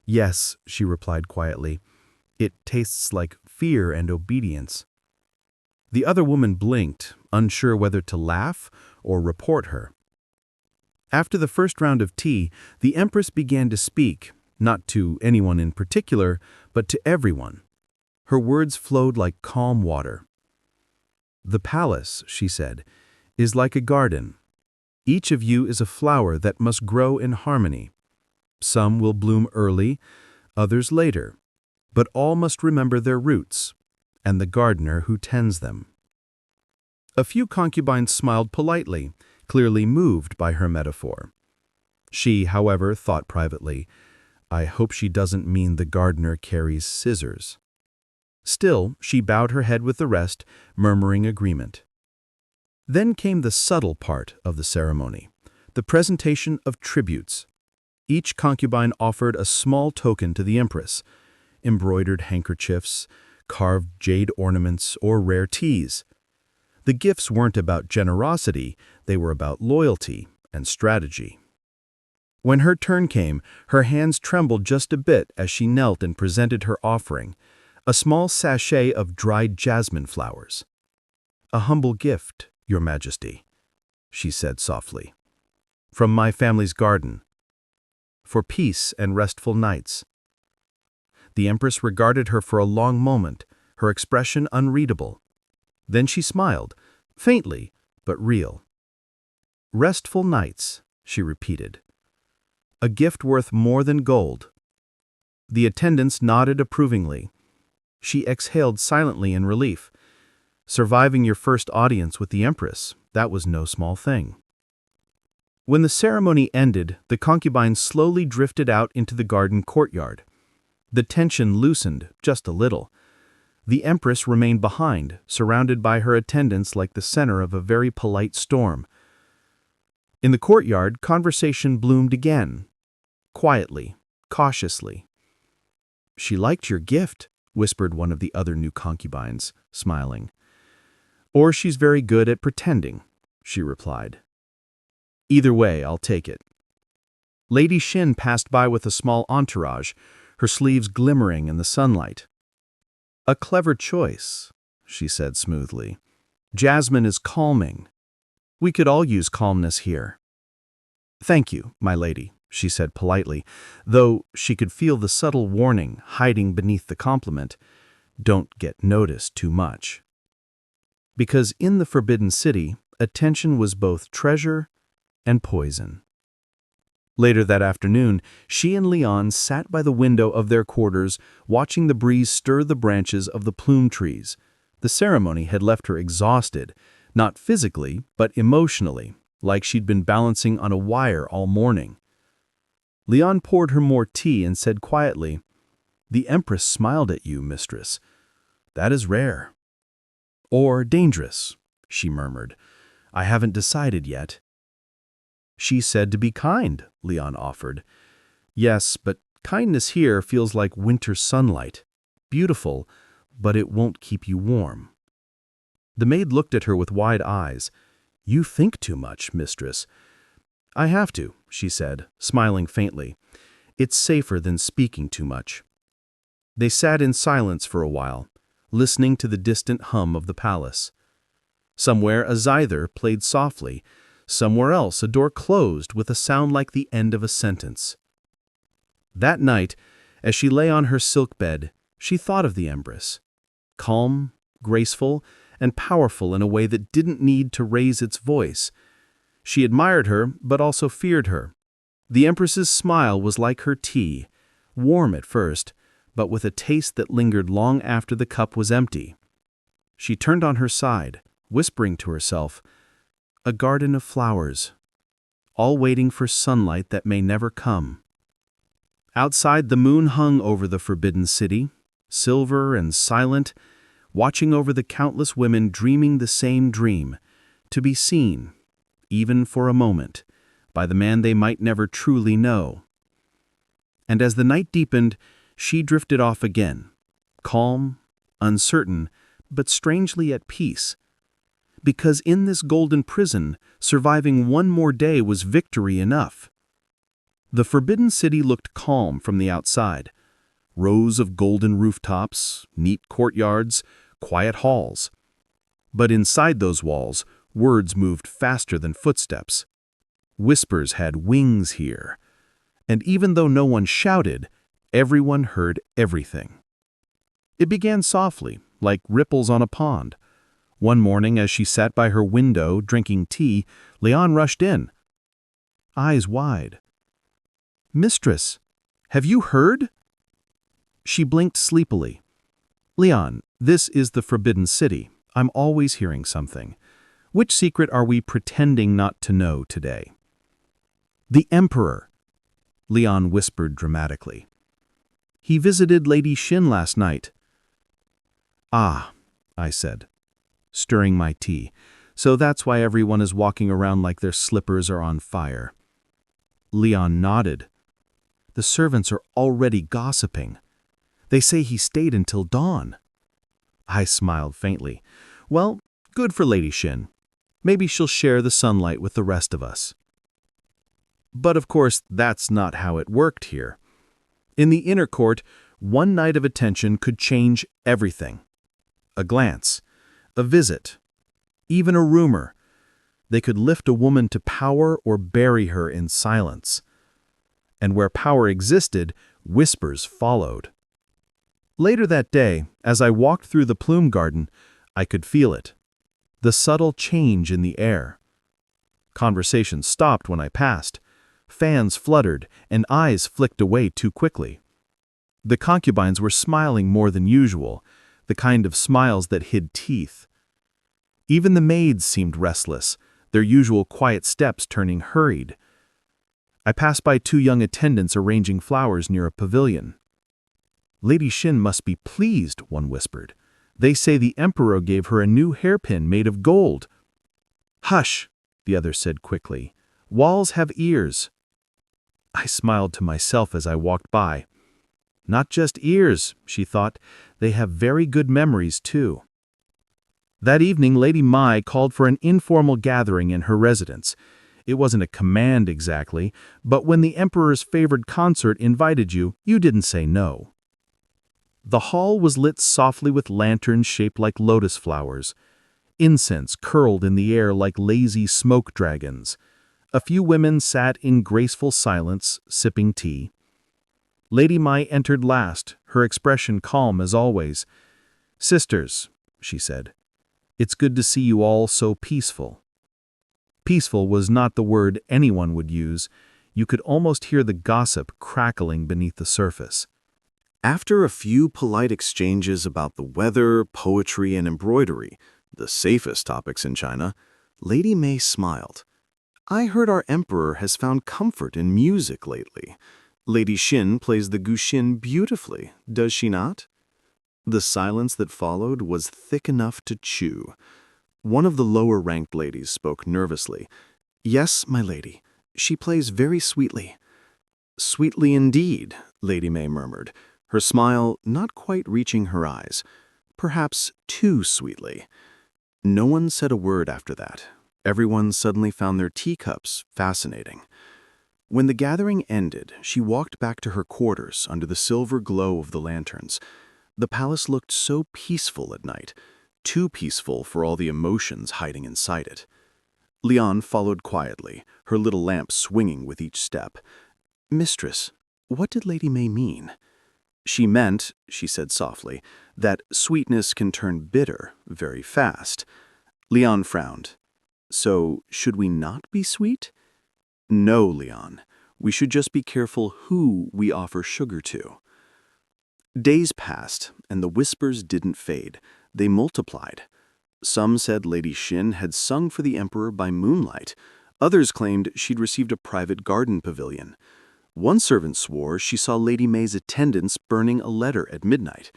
"Yes," she replied quietly. "It tastes like fear and obedience." The other woman blinked, unsure whether to laugh or report her. After the first round of tea, the Empress began to speak, not to anyone in particular, but to everyone. Her words flowed like calm water. "The palace," she said, "is like a garden. Each of you is a flower that must grow in harmony. Some will bloom early, others later, but all must remember their roots, and the gardener who tends them." A few concubines smiled politely, clearly moved by her metaphor. She, however, thought privately, "I hope she doesn't mean the gardener carries scissors." Still, she bowed her head with the rest, murmuring agreement. Then came the subtle part of the ceremony, the presentation of tributes. Each concubine offered a small token to the Empress, embroidered handkerchiefs, carved jade ornaments, or rare teas. The gifts weren't about generosity, they were about loyalty and strategy. When her turn came, her hands trembled just a bit as she knelt and presented her offering, a small sachet of dried jasmine flowers. "A humble gift, Your Majesty," she said softly, "from my family's garden, for peace and restful nights." The Empress regarded her for a long moment, her expression unreadable. Then she smiled, faintly, but real. "Restful nights," she repeated. "A gift worth more than gold." The attendants nodded approvingly. She exhaled silently in relief. Surviving your first audience with the Empress, that was no small thing. When the ceremony ended, the concubine slowly drifted out into the garden courtyard. The tension loosened just a little. The Empress remained behind, surrounded by her attendants like the center of a very polite storm. In the courtyard, conversation bloomed again, quietly, cautiously. "She liked your gift," whispered one of the other new concubines, smiling. "Or she's very good at pretending," she replied. "Either way, I'll take it." Lady Xin passed by with a small entourage, her sleeves glimmering in the sunlight. "A clever choice," she said smoothly. "Jasmine is calming. We could all use calmness here." "Thank you, my lady," she said politely, though she could feel the subtle warning hiding beneath the compliment. Don't get noticed too much. Because in the Forbidden City, attention was both treasure and poison. Later that afternoon, she and Leon sat by the window of their quarters, watching the breeze stir the branches of the plume trees. The ceremony had left her exhausted, not physically, but emotionally, like she'd been balancing on a wire all morning. Leon poured her more tea and said quietly, "The Empress smiled at you, mistress. That is rare." "Or dangerous," she murmured. "I haven't decided yet." "She said to be kind," Leon offered. "Yes, but kindness here feels like winter sunlight. Beautiful, but it won't keep you warm." The maid looked at her with wide eyes. "You think too much, mistress." "I have to," she said, smiling faintly. "It's safer than speaking too much." They sat in silence for a while, listening to the distant hum of the palace. Somewhere a zither played softly, somewhere else a door closed with a sound like the end of a sentence. That night, as she lay on her silk bed, she thought of the Empress. Calm, graceful, and powerful in a way that didn't need to raise its voice. She admired her, but also feared her. The Empress's smile was like her tea, warm at first, but with a taste that lingered long after the cup was empty. She turned on her side, whispering to herself, "A garden of flowers, all waiting for sunlight that may never come." Outside, the moon hung over the Forbidden City, silver and silent, watching over the countless women dreaming the same dream, to be seen, even for a moment, by the man they might never truly know. And as the night deepened, she drifted off again, calm, uncertain, but strangely at peace. Because in this golden prison, surviving one more day was victory enough. The Forbidden City looked calm from the outside. Rows of golden rooftops, neat courtyards, quiet halls. But inside those walls, words moved faster than footsteps. Whispers had wings here. And even though no one shouted, everyone heard everything. It began softly, like ripples on a pond. One morning, as she sat by her window drinking tea, Leon rushed in, eyes wide. "Mistress, have you heard?" She blinked sleepily. "Leon, this is the Forbidden City. I'm always hearing something. Which secret are we pretending not to know today?" "The Emperor," Leon whispered dramatically. "He visited Lady Xin last night." "Ah," I said, stirring my tea. "So that's why everyone is walking around like their slippers are on fire." Leon nodded. "The servants are already gossiping. They say he stayed until dawn." I smiled faintly. "Well, good for Lady Xin. Maybe she'll share the sunlight with the rest of us." But of course, that's not how it worked here. In the inner court, one night of attention could change everything. A glance, a visit, even a rumor. They could lift a woman to power or bury her in silence. And where power existed, whispers followed. Later that day, as I walked through the plume garden, I could feel it. The subtle change in the air. Conversation stopped when I passed. Fans fluttered, and eyes flicked away too quickly. The concubines were smiling more than usual, the kind of smiles that hid teeth. Even the maids seemed restless, their usual quiet steps turning hurried. I passed by 2 young attendants arranging flowers near a pavilion. "Lady Xin must be pleased," one whispered. "They say the emperor gave her a new hairpin made of gold." "Hush," the other said quickly. "Walls have ears." I smiled to myself as I walked by. "Not just ears," she thought. "They have very good memories, too." That evening, Lady Mai called for an informal gathering in her residence. It wasn't a command exactly, but when the emperor's favored consort invited you, you didn't say no. The hall was lit softly with lanterns shaped like lotus flowers. Incense curled in the air like lazy smoke dragons. A few women sat in graceful silence, sipping tea. Lady Mai entered last, her expression calm as always. "Sisters," she said, "it's good to see you all so peaceful." Peaceful was not the word anyone would use. You could almost hear the gossip crackling beneath the surface. After a few polite exchanges about the weather, poetry, and embroidery, the safest topics in China, Lady May smiled. "I heard our emperor has found comfort in music lately. Lady Xin plays the guqin beautifully, does she not?" The silence that followed was thick enough to chew. One of the lower-ranked ladies spoke nervously. "Yes, my lady, she plays very sweetly." "Sweetly indeed," Lady May murmured, her smile not quite reaching her eyes. "Perhaps too sweetly." No one said a word after that. Everyone suddenly found their teacups fascinating. When the gathering ended, she walked back to her quarters under the silver glow of the lanterns. The palace looked so peaceful at night, too peaceful for all the emotions hiding inside it. Leon followed quietly, her little lamp swinging with each step. "Mistress, what did Lady May mean?" "She meant," she said softly, "that sweetness can turn bitter very fast." Leon frowned. "So, should we not be sweet?" "No, Leon. We should just be careful who we offer sugar to." Days passed, and the whispers didn't fade. They multiplied. Some said Lady Xin had sung for the emperor by moonlight. Others claimed she'd received a private garden pavilion. One servant swore she saw Lady May's attendants burning a letter at midnight.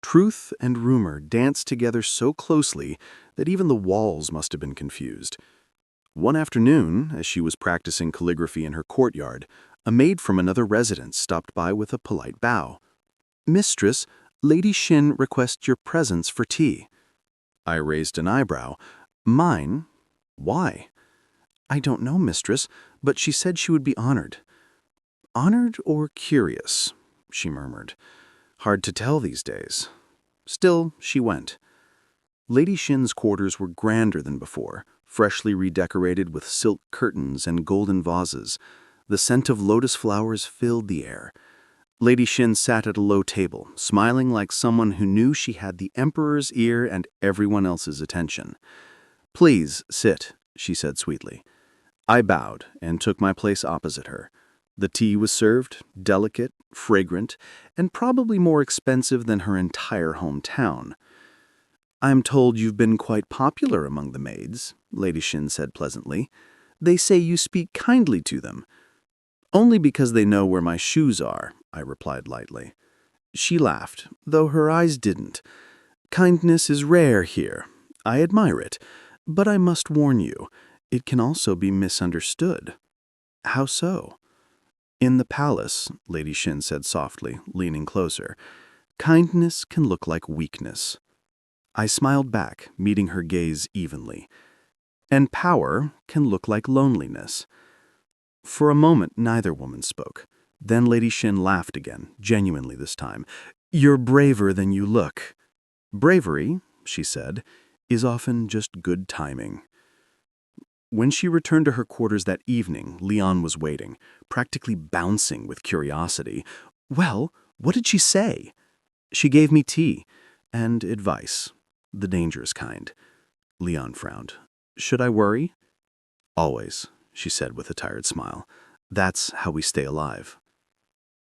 Truth and rumor danced together so closely that even the walls must have been confused. One afternoon, as she was practicing calligraphy in her courtyard, a maid from another residence stopped by with a polite bow. "Mistress, Lady Xin requests your presence for tea." I raised an eyebrow. "Mine? Why?" "I don't know, mistress, but she said she would be honored." "Honored or curious?" she murmured. "Hard to tell these days." Still, she went. Lady Xin's quarters were grander than before, freshly redecorated with silk curtains and golden vases. The scent of lotus flowers filled the air. Lady Xin sat at a low table, smiling like someone who knew she had the emperor's ear and everyone else's attention. "Please, sit," she said sweetly. I bowed and took my place opposite her. The tea was served, delicate, fragrant, and probably more expensive than her entire hometown. "I'm told you've been quite popular among the maids," Lady Xin said pleasantly. "They say you speak kindly to them." "Only because they know where my shoes are," I replied lightly. She laughed, though her eyes didn't. "Kindness is rare here. I admire it, but I must warn you, it can also be misunderstood." "How so?" "In the palace," Lady Xin said softly, leaning closer, "kindness can look like weakness." I smiled back, meeting her gaze evenly. "And power can look like loneliness." For a moment, neither woman spoke. Then Lady Xin laughed again, genuinely this time. "You're braver than you look." "Bravery," she said, "is often just good timing." When she returned to her quarters that evening, Leon was waiting, practically bouncing with curiosity. "Well, what did she say?" She gave me tea and advice, the dangerous kind. Leon frowned. Should I worry? Always, she said with a tired smile. That's how we stay alive.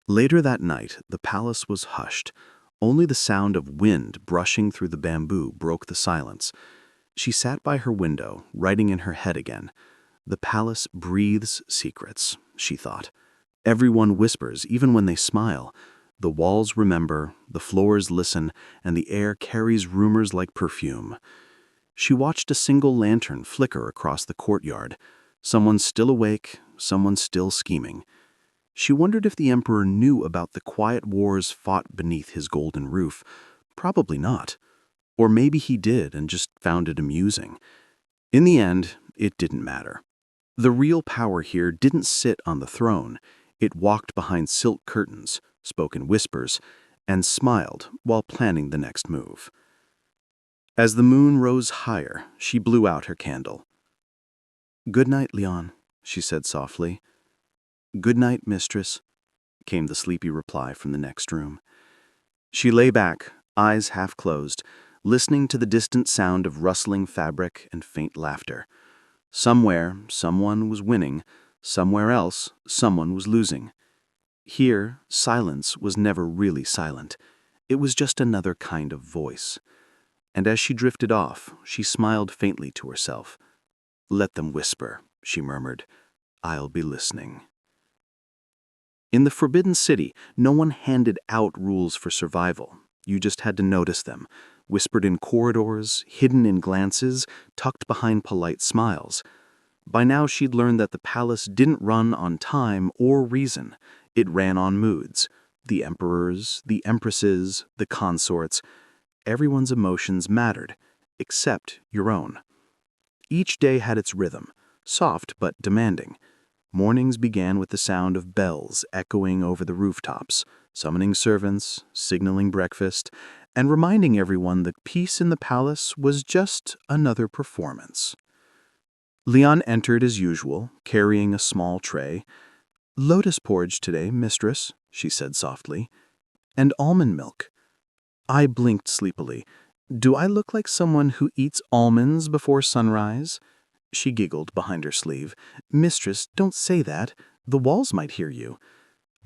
Later that night, the palace was hushed. Only the sound of wind brushing through the bamboo broke the silence. She sat by her window, writing in her head again. The palace breathes secrets, she thought. Everyone whispers, even when they smile. The walls remember, the floors listen, and the air carries rumors like perfume. She watched a single lantern flicker across the courtyard. Someone still awake, someone still scheming. She wondered if the emperor knew about the quiet wars fought beneath his golden roof. Probably not. Or maybe he did and just found it amusing. In the end, it didn't matter. The real power here didn't sit on the throne. It walked behind silk curtains, spoke in whispers, and smiled while planning the next move. As the moon rose higher, she blew out her candle. "Good night, Leon," she said softly. "Good night, mistress," came the sleepy reply from the next room. She lay back, eyes half closed, listening to the distant sound of rustling fabric and faint laughter. Somewhere, someone was winning. Somewhere else, someone was losing. Here, silence was never really silent. It was just another kind of voice. And as she drifted off, she smiled faintly to herself. "Let them whisper," she murmured. "I'll be listening." In the Forbidden City, no one handed out rules for survival. You just had to notice them, whispered in corridors, hidden in glances, tucked behind polite smiles. By now she'd learned that the palace didn't run on time or reason. It ran on moods. The emperors, the empresses, the consorts. Everyone's emotions mattered, except your own. Each day had its rhythm, soft but demanding. Mornings began with the sound of bells echoing over the rooftops, summoning servants, signaling breakfast, and reminding everyone that peace in the palace was just another performance. Leon entered as usual, carrying a small tray. "Lotus porridge today, mistress," she said softly. "And almond milk." I blinked sleepily. "Do I look like someone who eats almonds before sunrise?" She giggled behind her sleeve. "Mistress, don't say that. The walls might hear you."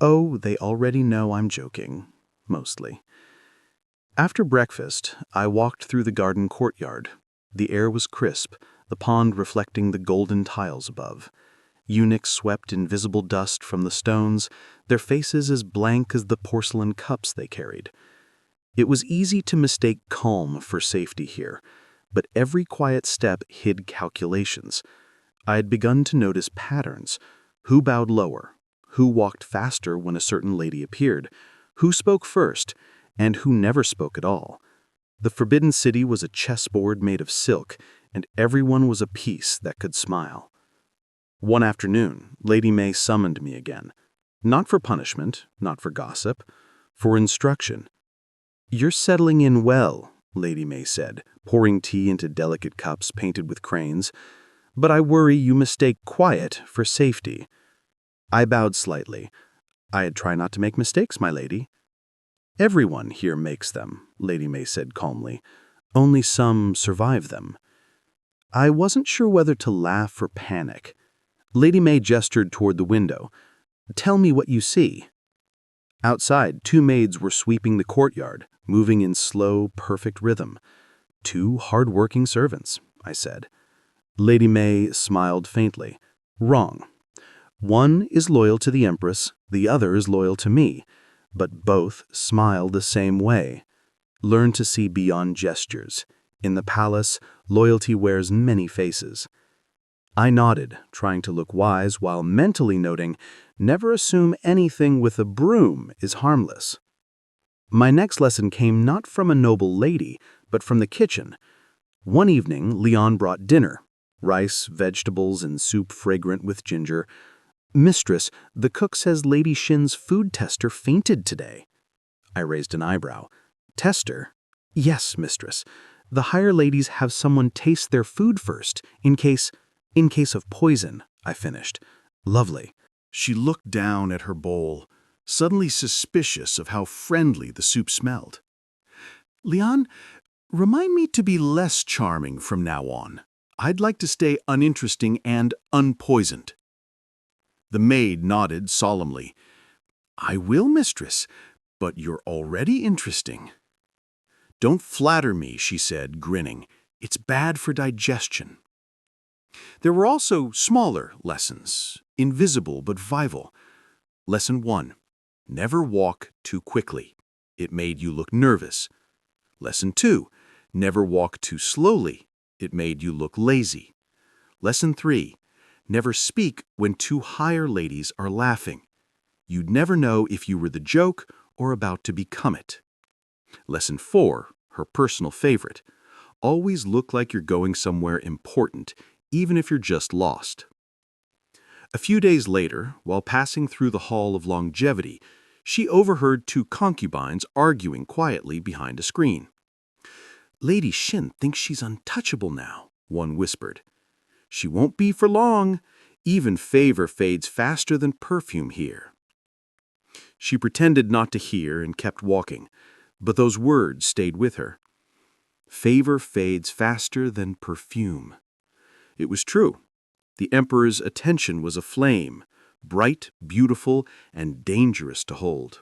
"Oh, they already know I'm joking. Mostly." After breakfast, I walked through the garden courtyard. The air was crisp, the pond reflecting the golden tiles above. Eunuchs swept invisible dust from the stones, their faces as blank as the porcelain cups they carried. It was easy to mistake calm for safety here, but every quiet step hid calculations. I had begun to notice patterns. Who bowed lower? Who walked faster when a certain lady appeared? Who spoke first? And who never spoke at all? The Forbidden City was a chessboard made of silk, and everyone was a piece that could smile. One afternoon, Lady May summoned me again. Not for punishment, not for gossip, for instruction. "You're settling in well," Lady May said, pouring tea into delicate cups painted with cranes. "But I worry you mistake quiet for safety." I bowed slightly. "I'd try not to make mistakes, my lady." "Everyone here makes them," Lady May said calmly. "Only some survive them." I wasn't sure whether to laugh or panic. Lady May gestured toward the window. "Tell me what you see." Outside, two maids were sweeping the courtyard, moving in slow, perfect rhythm. "Two hard-working servants," I said. Lady May smiled faintly. "Wrong. One is loyal to the Empress, the other is loyal to me, but both smile the same way. Learn to see beyond gestures. In the palace, loyalty wears many faces." I nodded, trying to look wise while mentally noting, never assume anything with a broom is harmless. My next lesson came not from a noble lady, but from the kitchen. One evening, Leon brought dinner, rice, vegetables, and soup fragrant with ginger. "Mistress, the cook says Lady Shin's food tester fainted today." I raised an eyebrow. "Tester?" "Yes, mistress. The higher ladies have someone taste their food first, in case of poison," I finished. "Lovely." She looked down at her bowl. suddenly suspicious of how friendly the soup smelled. "Leon, remind me to be less charming from now on. I'd like to stay uninteresting and unpoisoned." The maid nodded solemnly. "I will, mistress, but you're already interesting." "Don't flatter me," she said, grinning. "It's bad for digestion." There were also smaller lessons, invisible but vital. Lesson 1. Never walk too quickly. It made you look nervous. Lesson 2. Never walk too slowly. It made you look lazy. Lesson 3. Never speak when two higher ladies are laughing. You'd never know if you were the joke or about to become it. Lesson 4, her personal favorite. Always look like you're going somewhere important, even if you're just lost. A few days later, while passing through the Hall of Longevity, she overheard two concubines arguing quietly behind a screen. "Lady Shin thinks she's untouchable now," one whispered. "She won't be for long. Even favor fades faster than perfume here." She pretended not to hear and kept walking, but those words stayed with her. Favor fades faster than perfume. It was true. The emperor's attention was a flame, bright, beautiful, and dangerous to hold.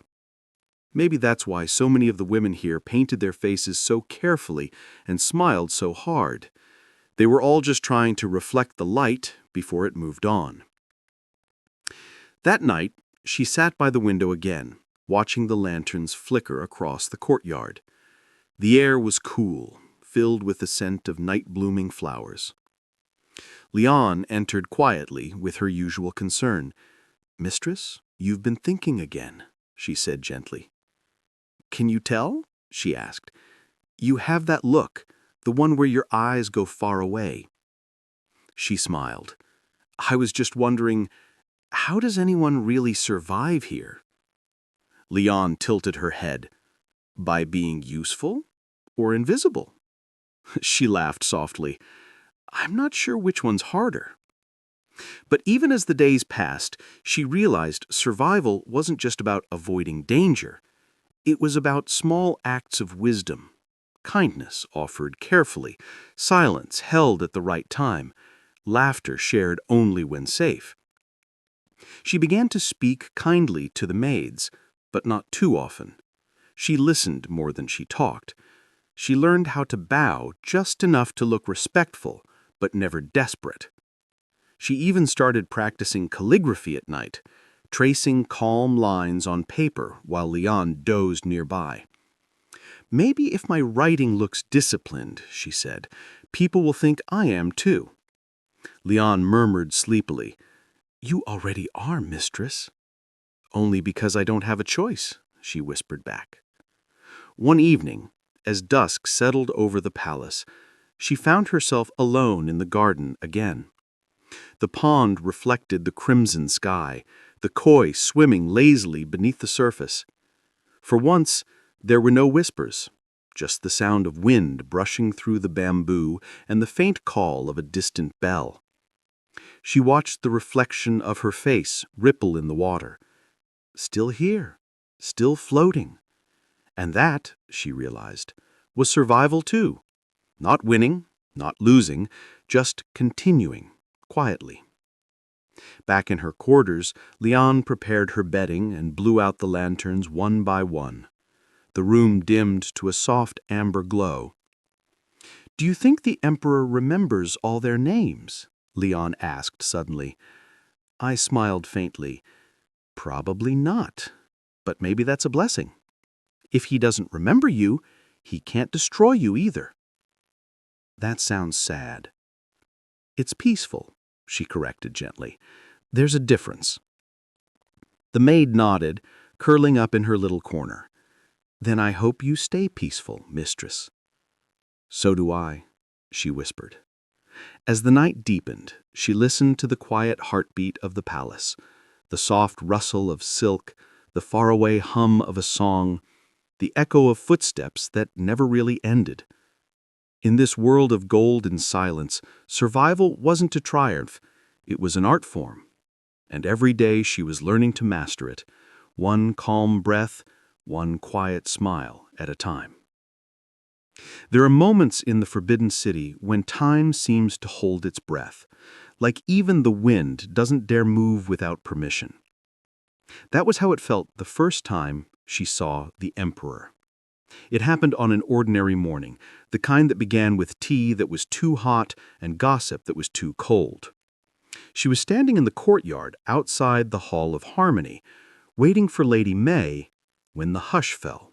Maybe that's why so many of the women here painted their faces so carefully and smiled so hard. They were all just trying to reflect the light before it moved on. That night, she sat by the window again, watching the lanterns flicker across the courtyard. The air was cool, filled with the scent of night-blooming flowers. Leon entered quietly with her usual concern. "Mistress, you've been thinking again," she said gently. "Can you tell?" she asked. "You have that look, the one where your eyes go far away." She smiled. "I was just wondering, how does anyone really survive here?" Leon tilted her head. "By being useful or invisible?" She laughed softly. "I'm not sure which one's harder." But even as the days passed, she realized survival wasn't just about avoiding danger. It was about small acts of wisdom, kindness offered carefully, silence held at the right time, laughter shared only when safe. She began to speak kindly to the maids, but not too often. She listened more than she talked. She learned how to bow just enough to look respectful, but never desperate. She even started practicing calligraphy at night, tracing calm lines on paper while Leon dozed nearby. "Maybe if my writing looks disciplined," she said, "people will think I am too." Leon murmured sleepily, "You already are, mistress." "Only because I don't have a choice," she whispered back. One evening, as dusk settled over the palace, she found herself alone in the garden again. The pond reflected the crimson sky, the koi swimming lazily beneath the surface. For once, there were no whispers, just the sound of wind brushing through the bamboo and the faint call of a distant bell. She watched the reflection of her face ripple in the water. Still here, still floating. And that, she realized, was survival too. Not winning, not losing, just continuing, quietly. Back in her quarters, Leon prepared her bedding and blew out the lanterns one by one. The room dimmed to a soft amber glow. "Do you think the Emperor remembers all their names?" Leon asked suddenly. I smiled faintly. "Probably not, but maybe that's a blessing. If he doesn't remember you, he can't destroy you either." "That sounds sad." "It's peaceful," she corrected gently. "There's a difference." The maid nodded, curling up in her little corner. "Then I hope you stay peaceful, mistress." "So do I," she whispered. As the night deepened, she listened to the quiet heartbeat of the palace, the soft rustle of silk, the faraway hum of a song, the echo of footsteps that never really ended. In this world of gold and silence, survival wasn't a triumph, it was an art form. And every day she was learning to master it, one calm breath, one quiet smile at a time. There are moments in the Forbidden City when time seems to hold its breath, like even the wind doesn't dare move without permission. That was how it felt the first time she saw the Emperor. It happened on an ordinary morning, the kind that began with tea that was too hot and gossip that was too cold. She was standing in the courtyard outside the Hall of Harmony, waiting for Lady May, when the hush fell.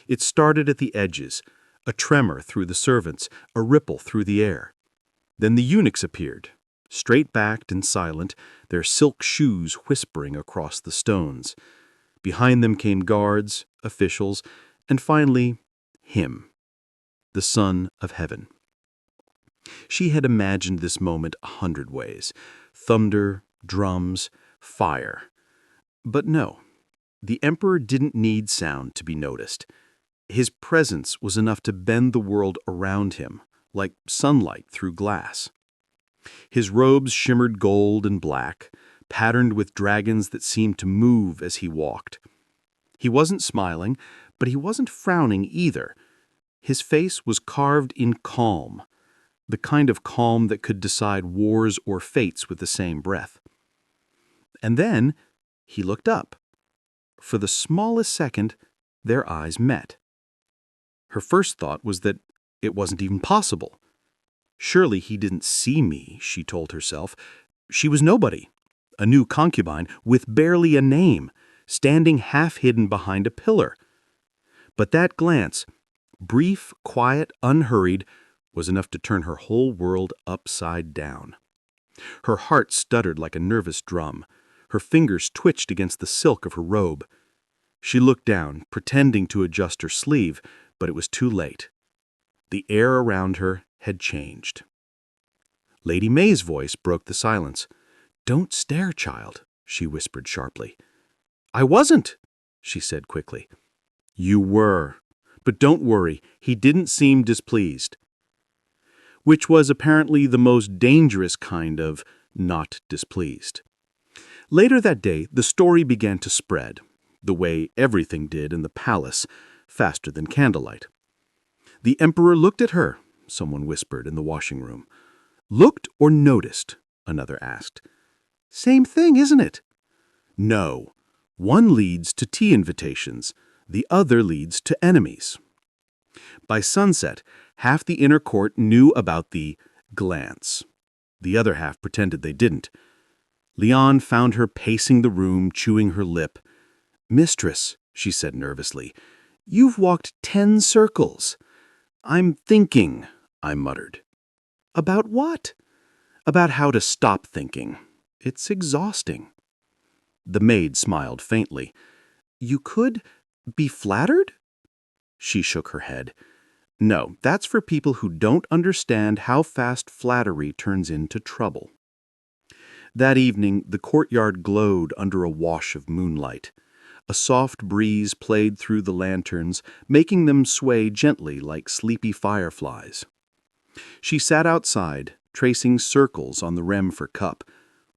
It started at the edges, a tremor through the servants, a ripple through the air. Then the eunuchs appeared, straight-backed and silent, their silk shoes whispering across the stones. Behind them came guards, officials, and finally, him, the Son of Heaven. She had imagined this moment 100 ways: thunder, drums, fire. But no, the Emperor didn't need sound to be noticed. His presence was enough to bend the world around him, like sunlight through glass. His robes shimmered gold and black, patterned with dragons that seemed to move as he walked. He wasn't smiling, but he wasn't frowning either. His face was carved in calm, the kind of calm that could decide wars or fates with the same breath. And then he looked up. For the smallest second, their eyes met. Her first thought was that it wasn't even possible. Surely he didn't see me, she told herself. She was nobody, a new concubine with barely a name, standing half-hidden behind a pillar. But that glance, brief, quiet, unhurried, was enough to turn her whole world upside down. Her heart stuttered like a nervous drum. Her fingers twitched against the silk of her robe. She looked down, pretending to adjust her sleeve, but it was too late. The air around her had changed. Lady May's voice broke the silence. "Don't stare, child," she whispered sharply. "I wasn't," she said quickly. "You were. But don't worry, he didn't seem displeased." Which was apparently the most dangerous kind of not displeased. Later that day, the story began to spread, the way everything did in the palace, faster than candlelight. "The Emperor looked at her," someone whispered in the washing room. "Looked or noticed?" another asked. "Same thing, isn't it?" "No. One leads to tea invitations, the other leads to enemies." By sunset, half the inner court knew about the glance. The other half pretended they didn't. Leon found her pacing the room, chewing her lip. "Mistress," she said nervously, "you've walked 10 circles." "I'm thinking," I muttered. "About what?" "About how to stop thinking. It's exhausting." The maid smiled faintly. "You could be flattered?" She shook her head. "No, that's for people who don't understand how fast flattery turns into trouble." That evening, the courtyard glowed under a wash of moonlight. A soft breeze played through the lanterns, making them sway gently like sleepy fireflies. She sat outside, tracing circles on the Remfer cup,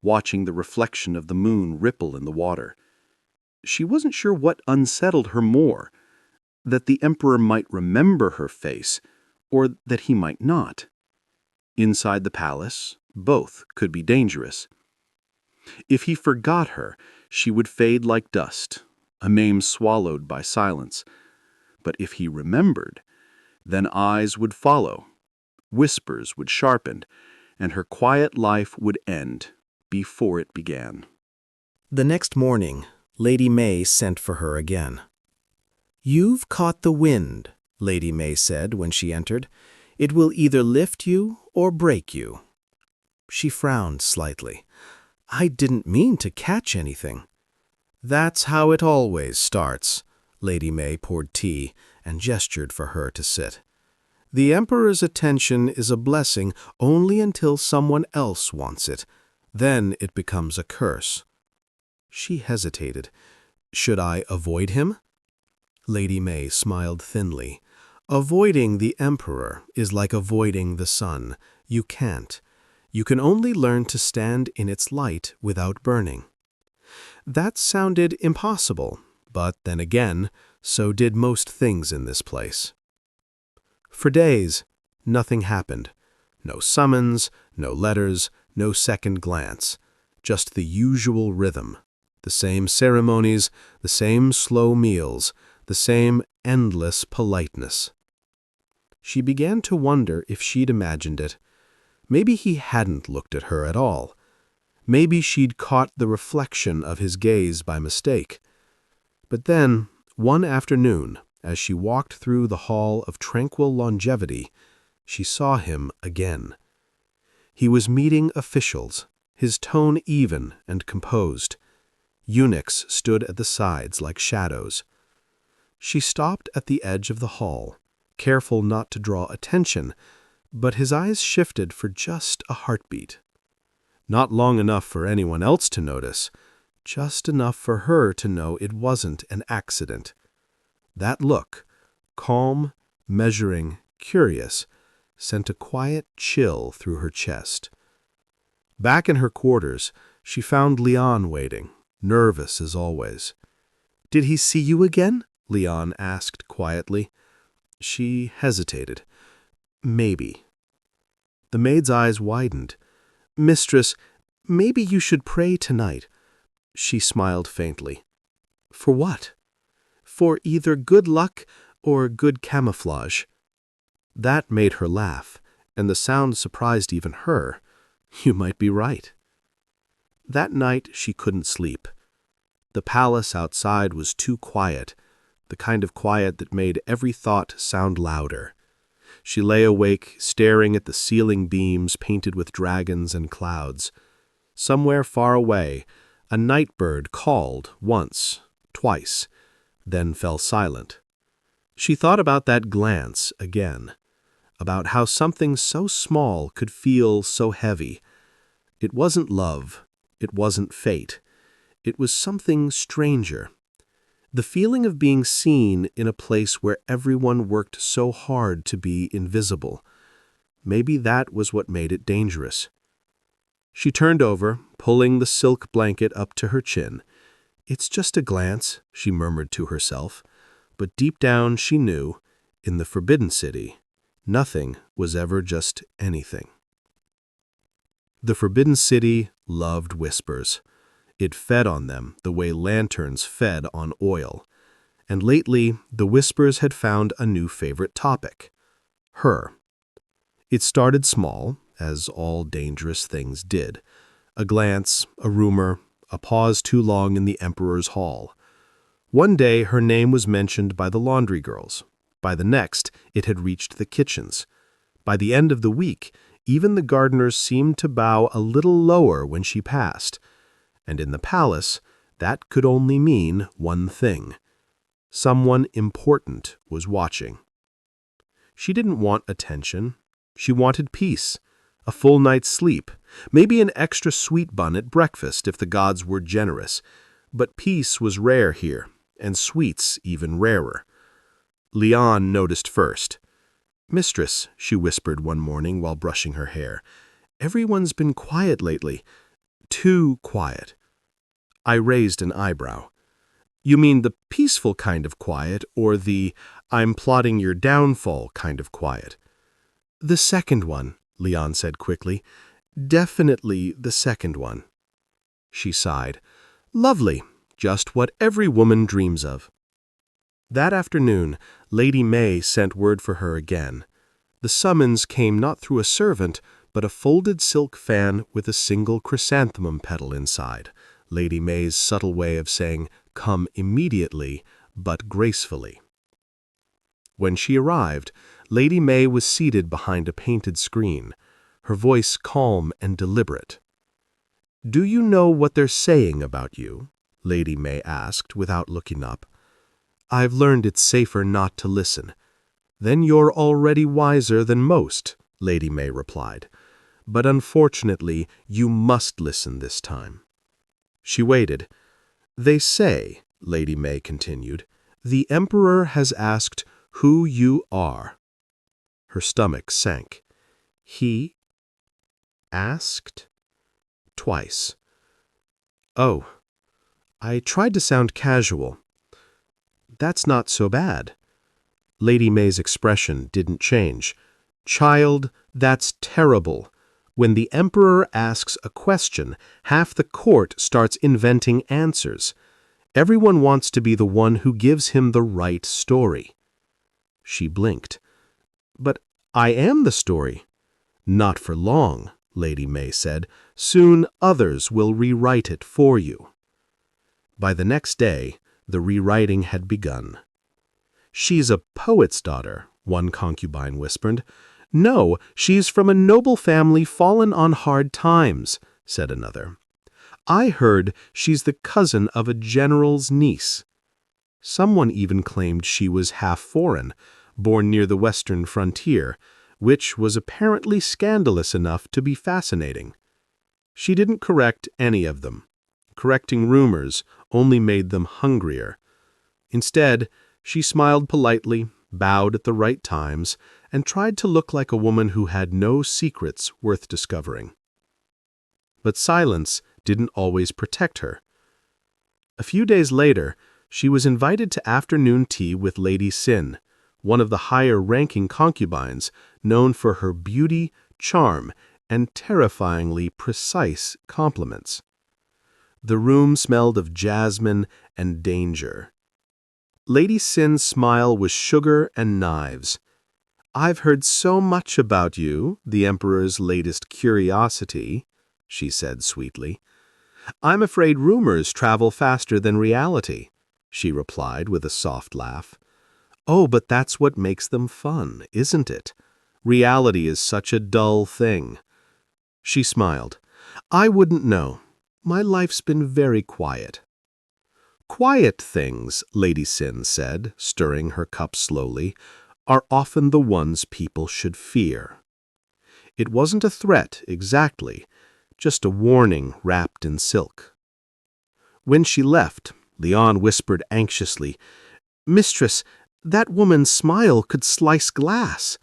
watching the reflection of the moon ripple in the water. She wasn't sure what unsettled her more, that the Emperor might remember her face, or that he might not. Inside the palace, both could be dangerous. If he forgot her, she would fade like dust, a name swallowed by silence. But if he remembered, then eyes would follow, whispers would sharpen, and her quiet life would end before it began. The next morning, Lady May sent for her again. "You've caught the wind," Lady May said when she entered. "It will either lift you or break you." She frowned slightly. "I didn't mean to catch anything." "That's how it always starts." Lady May poured tea and gestured for her to sit. "The Emperor's attention is a blessing only until someone else wants it. Then it becomes a curse." She hesitated. "Should I avoid him?" Lady May smiled thinly. "Avoiding the Emperor is like avoiding the sun. You can't. You can only learn to stand in its light without burning." That sounded impossible, but then again, so did most things in this place. For days, nothing happened. No summons, no letters, no second glance. Just the usual rhythm. The same ceremonies, the same slow meals, the same endless politeness. She began to wonder if she'd imagined it. Maybe he hadn't looked at her at all. Maybe she'd caught the reflection of his gaze by mistake. But then, one afternoon, as she walked through the hall of tranquil longevity, she saw him again. He was meeting officials, his tone even and composed. Eunuchs stood at the sides like shadows. She stopped at the edge of the hall, careful not to draw attention, but his eyes shifted for just a heartbeat. Not long enough for anyone else to notice, just enough for her to know it wasn't an accident. That look, calm, measuring, curious, sent a quiet chill through her chest. Back in her quarters, she found Leon waiting, nervous as always. "Did he see you again?" Leon asked quietly. She hesitated. "Maybe." The maid's eyes widened. "Mistress, maybe you should pray tonight." She smiled faintly. "For what?" "For either good luck or good camouflage." That made her laugh, and the sound surprised even her. You might be right. That night she couldn't sleep. The palace outside was too quiet, the kind of quiet that made every thought sound louder. She lay awake, staring at the ceiling beams painted with dragons and clouds. Somewhere far away, a night bird called once, twice, then fell silent. She thought about that glance again, about how something so small could feel so heavy. It wasn't love, it wasn't fate, it was something stranger. The feeling of being seen in a place where everyone worked so hard to be invisible. Maybe that was what made it dangerous. She turned over, pulling the silk blanket up to her chin. "It's just a glance," she murmured to herself, but deep down she knew, in the Forbidden City, nothing was ever just anything. The Forbidden City loved whispers. It fed on them the way lanterns fed on oil. And lately, the whispers had found a new favorite topic: her. It started small, as all dangerous things did. A glance, a rumor, a pause too long in the Emperor's hall. One day her name was mentioned by the laundry girls. By the next, it had reached the kitchens. By the end of the week, even the gardeners seemed to bow a little lower when she passed. And in the palace, that could only mean one thing. Someone important was watching. She didn't want attention. She wanted peace, a full night's sleep, maybe an extra sweet bun at breakfast if the gods were generous. But peace was rare here, and sweets even rarer. Leon noticed first. "Mistress," she whispered one morning while brushing her hair, "everyone's been quiet lately. Too quiet." I raised an eyebrow. "You mean the peaceful kind of quiet, or the I'm plotting your downfall kind of quiet?" "The second one," Leon said quickly. "Definitely the second one." She sighed. "Lovely, just what every woman dreams of." That afternoon, Lady May sent word for her again. The summons came not through a servant, but a folded silk fan with a single chrysanthemum petal inside. Lady May's subtle way of saying, "Come immediately, but gracefully." When she arrived, Lady May was seated behind a painted screen, her voice calm and deliberate. "Do you know what they're saying about you?" Lady May asked without looking up. "I've learned it's safer not to listen." "Then you're already wiser than most," Lady May replied. "But unfortunately, you must listen this time." She waited. "They say," Lady May continued, "the Emperor has asked who you are." Her stomach sank. "He asked?" "Twice." "Oh, I tried to sound casual. That's not so bad. Lady May's expression didn't change. Child, that's terrible. When the emperor asks a question, half the court starts inventing answers. Everyone wants to be the one who gives him the right story. She blinked. But I am the story. Not for long, Lady May said. Soon others will rewrite it for you. By the next day, the rewriting had begun. She's a poet's daughter, one concubine whispered. No, she's from a noble family fallen on hard times, said another. I heard she's the cousin of a general's niece. Someone even claimed she was half foreign, born near the western frontier, which was apparently scandalous enough to be fascinating. She didn't correct any of them. Correcting rumors only made them hungrier. Instead, she smiled politely, bowed at the right times, and tried to look like a woman who had no secrets worth discovering. But silence didn't always protect her. A few days later, she was invited to afternoon tea with Lady Sin, one of the higher-ranking concubines, known for her beauty, charm, and terrifyingly precise compliments. The room smelled of jasmine and danger. Lady Sin's smile was sugar and knives. I've heard so much about you, the Emperor's latest curiosity, she said sweetly. I'm afraid rumors travel faster than reality, she replied with a soft laugh. Oh, but that's what makes them fun, isn't it? Reality is such a dull thing. She smiled. I wouldn't know. My life's been very quiet. Quiet things, Lady Sin said, stirring her cup slowly, are often the ones people should fear. It wasn't a threat, exactly, just a warning wrapped in silk. When she left, Leon whispered anxiously, Mistress, that woman's smile could slice glass.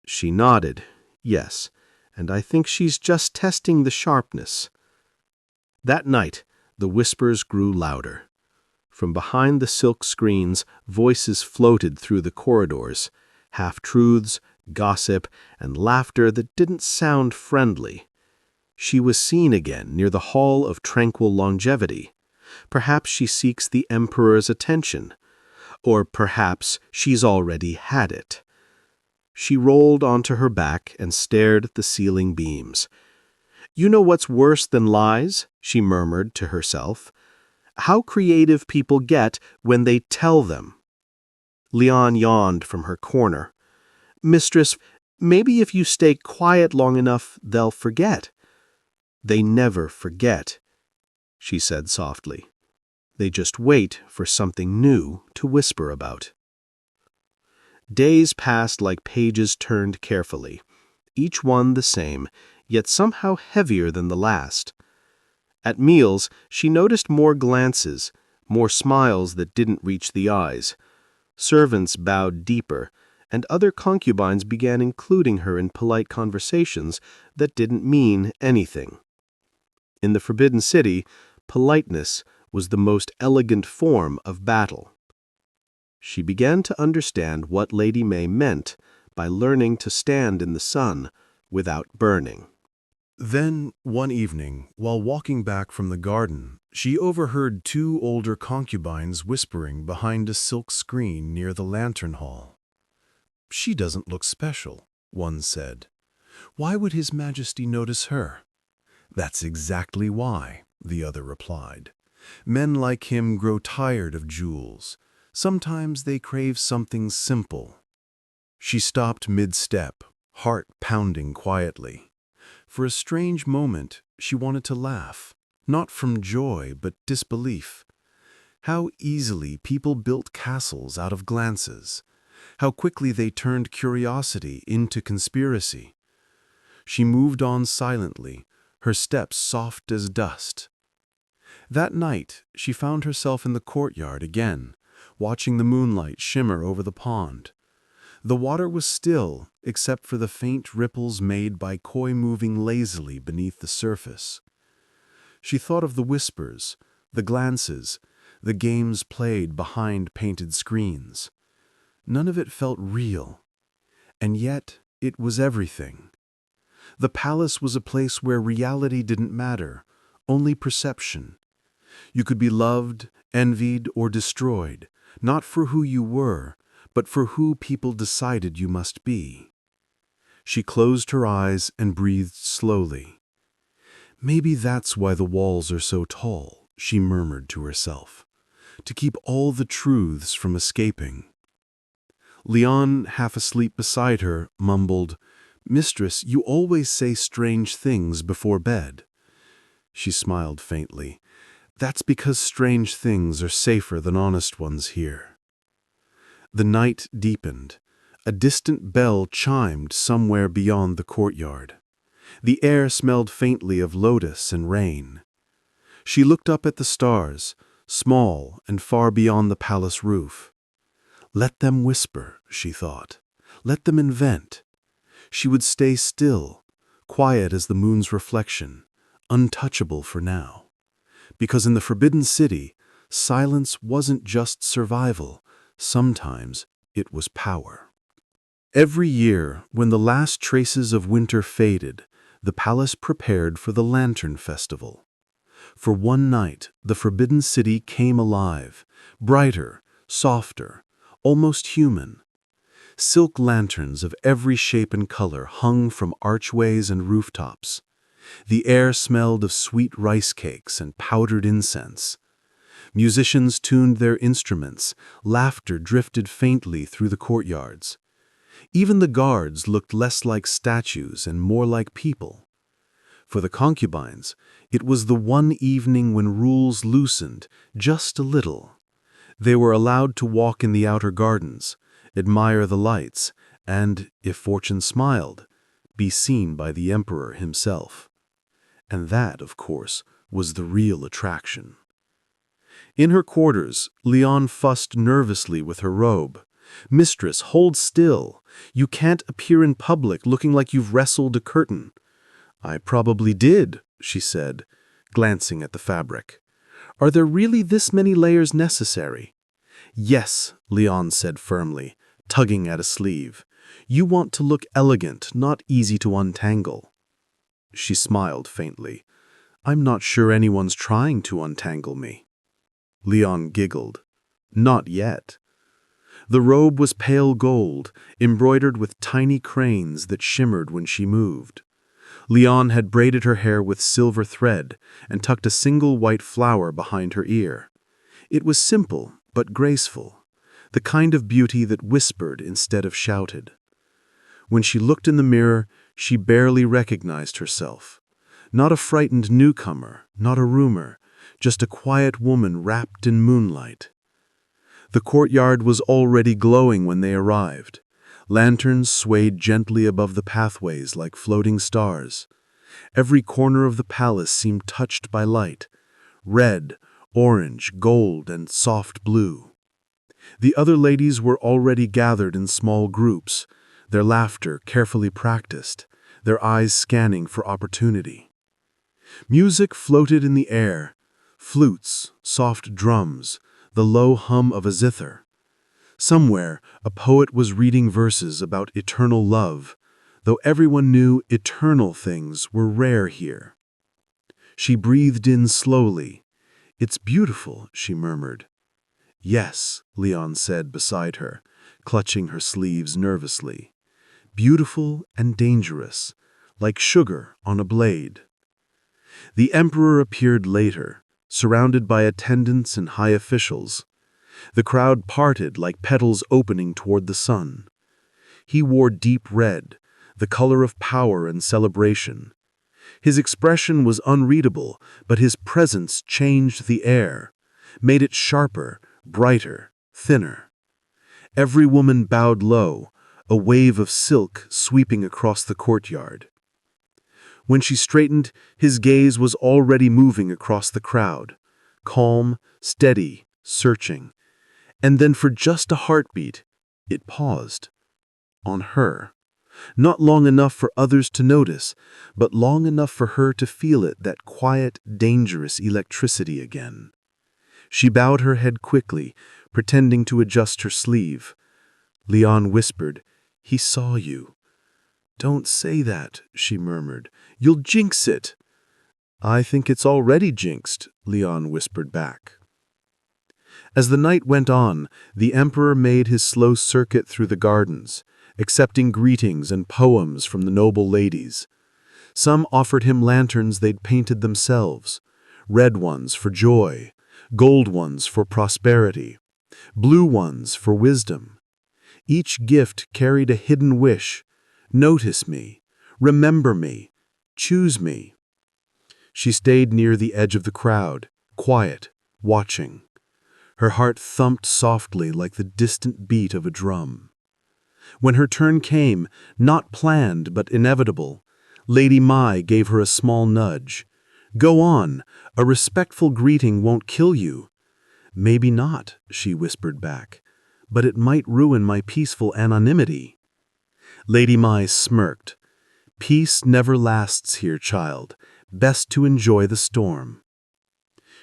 She nodded, yes, and I think she's just testing the sharpness. That night, the whispers grew louder. From behind the silk screens, voices floated through the corridors, half-truths, gossip, and laughter that didn't sound friendly. She was seen again near the Hall of Tranquil Longevity. Perhaps she seeks the Emperor's attention. Or perhaps she's already had it. She rolled onto her back and stared at the ceiling beams. You know what's worse than lies? She murmured to herself. How creative people get when they tell them. Leon yawned from her corner. Mistress, maybe if you stay quiet long enough, they'll forget. They never forget, she said softly. They just wait for something new to whisper about. Days passed like pages turned carefully, each one the same, yet somehow heavier than the last. At meals, she noticed more glances, more smiles that didn't reach the eyes. Servants bowed deeper, and other concubines began including her in polite conversations that didn't mean anything. In the Forbidden City, politeness was the most elegant form of battle. She began to understand what Lady May meant by learning to stand in the sun without burning. Then, one evening, while walking back from the garden, she overheard two older concubines whispering behind a silk screen near the lantern hall. She doesn't look special, one said. Why would His Majesty notice her? That's exactly why, the other replied. Men like him grow tired of jewels. Sometimes they crave something simple. She stopped mid-step, heart pounding quietly. For a strange moment, she wanted to laugh, not from joy but disbelief. How easily people built castles out of glances. How quickly they turned curiosity into conspiracy. She moved on silently, her steps soft as dust. That night, she found herself in the courtyard again, watching the moonlight shimmer over the pond. The water was still, except for the faint ripples made by koi moving lazily beneath the surface. She thought of the whispers, the glances, the games played behind painted screens. None of it felt real, and yet it was everything. The palace was a place where reality didn't matter, only perception. You could be loved, envied, or destroyed, not for who you were, but for who people decided you must be. She closed her eyes and breathed slowly. Maybe that's why the walls are so tall, she murmured to herself, to keep all the truths from escaping. Leon, half asleep beside her, mumbled, "Mistress, you always say strange things before bed." She smiled faintly. "That's because strange things are safer than honest ones here." The night deepened. A distant bell chimed somewhere beyond the courtyard. The air smelled faintly of lotus and rain. She looked up at the stars, small and far beyond the palace roof. Let them whisper, she thought. Let them invent. She would stay still, quiet as the moon's reflection, untouchable for now. Because in the Forbidden City, silence wasn't just survival, sometimes it was power. Every year, when the last traces of winter faded, the palace prepared for the Lantern Festival. For one night, the Forbidden City came alive, brighter, softer, almost human. Silk lanterns of every shape and color hung from archways and rooftops. The air smelled of sweet rice cakes and powdered incense. Musicians tuned their instruments, laughter drifted faintly through the courtyards. Even the guards looked less like statues and more like people. For the concubines, it was the one evening when rules loosened just a little. They were allowed to walk in the outer gardens, admire the lights, and, if fortune smiled, be seen by the emperor himself. And that, of course, was the real attraction. In her quarters, Leon fussed nervously with her robe. "Mistress, hold still. You can't appear in public looking like you've wrestled a curtain." "I probably did," she said, glancing at the fabric. "Are there really this many layers necessary?" "Yes," Leon said firmly, tugging at a sleeve. "You want to look elegant, not easy to untangle." She smiled faintly. "I'm not sure anyone's trying to untangle me." Leon giggled. "Not yet." The robe was pale gold, embroidered with tiny cranes that shimmered when she moved. Leon had braided her hair with silver thread and tucked a single white flower behind her ear. It was simple but graceful, the kind of beauty that whispered instead of shouted. When she looked in the mirror, she barely recognized herself. Not a frightened newcomer, not a rumor, just a quiet woman wrapped in moonlight. The courtyard was already glowing when they arrived. Lanterns swayed gently above the pathways like floating stars. Every corner of the palace seemed touched by light, red, orange, gold, and soft blue. The other ladies were already gathered in small groups, their laughter carefully practiced, their eyes scanning for opportunity. Music floated in the air, flutes, soft drums, the low hum of a zither. Somewhere, a poet was reading verses about eternal love, though everyone knew eternal things were rare here. She breathed in slowly. "It's beautiful," she murmured. "Yes," Leon said beside her, clutching her sleeves nervously. "Beautiful and dangerous, like sugar on a blade." The emperor appeared later, surrounded by attendants and high officials. The crowd parted like petals opening toward the sun. He wore deep red, the color of power and celebration. His expression was unreadable, but his presence changed the air, made it sharper, brighter, thinner. Every woman bowed low, a wave of silk sweeping across the courtyard. When she straightened, his gaze was already moving across the crowd, calm, steady, searching. And then for just a heartbeat, it paused. On her. Not long enough for others to notice, but long enough for her to feel it, that quiet, dangerous electricity again. She bowed her head quickly, pretending to adjust her sleeve. Leon whispered, "He saw you." "Don't say that," she murmured. "You'll jinx it." "I think it's already jinxed," Leon whispered back. As the night went on, the emperor made his slow circuit through the gardens, accepting greetings and poems from the noble ladies. Some offered him lanterns they'd painted themselves, red ones for joy, gold ones for prosperity, blue ones for wisdom. Each gift carried a hidden wish: notice me, remember me, choose me. She stayed near the edge of the crowd, quiet, watching. Her heart thumped softly like the distant beat of a drum. When her turn came, not planned but inevitable, Lady Mai gave her a small nudge. "Go on, a respectful greeting won't kill you." "Maybe not," she whispered back, "but it might ruin my peaceful anonymity." Lady Mai smirked. "Peace never lasts here, child. Best to enjoy the storm."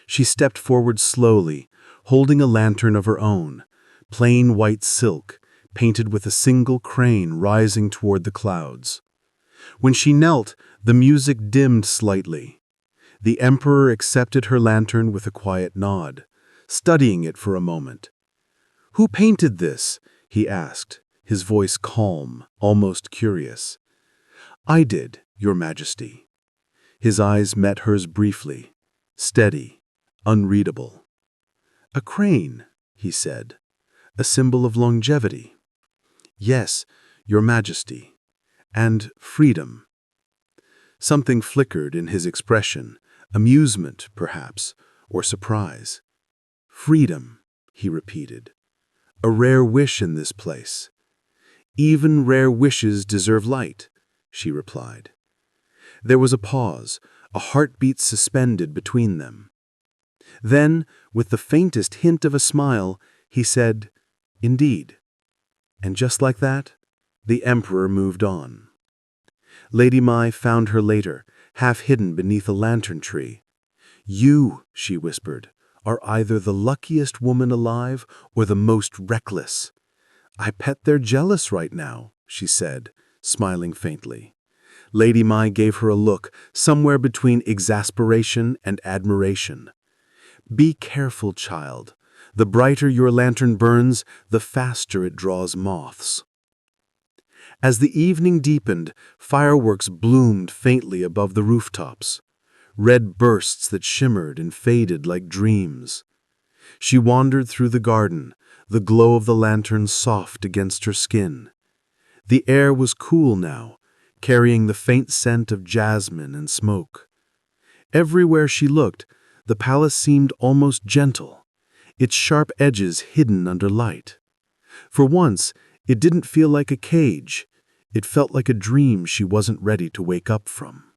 She stepped forward slowly, holding a lantern of her own, plain white silk, painted with a single crane rising toward the clouds. When she knelt, the music dimmed slightly. The emperor accepted her lantern with a quiet nod, studying it for a moment. "Who painted this?" he asked, his voice calm, almost curious. "I did, Your Majesty." His eyes met hers briefly, steady, unreadable. "A crane," he said, "a symbol of longevity." "Yes, Your Majesty. And freedom." Something flickered in his expression, amusement, perhaps, or surprise. "Freedom," he repeated. "A rare wish in this place." "Even rare wishes deserve light," she replied. There was a pause, a heartbeat suspended between them. Then, with the faintest hint of a smile, he said, "Indeed." And just like that, the emperor moved on. Lady Mai found her later, half hidden beneath a lantern tree. "You," she whispered, "are either the luckiest woman alive or the most reckless." "I bet they're jealous right now," she said, smiling faintly. Lady Mai gave her a look somewhere between exasperation and admiration. "Be careful, child. The brighter your lantern burns, the faster it draws moths." As the evening deepened, fireworks bloomed faintly above the rooftops, red bursts that shimmered and faded like dreams. She wandered through the garden, the glow of the lantern soft against her skin. The air was cool now, carrying the faint scent of jasmine and smoke. Everywhere she looked, the palace seemed almost gentle, its sharp edges hidden under light. For once, it didn't feel like a cage. It felt like a dream she wasn't ready to wake up from.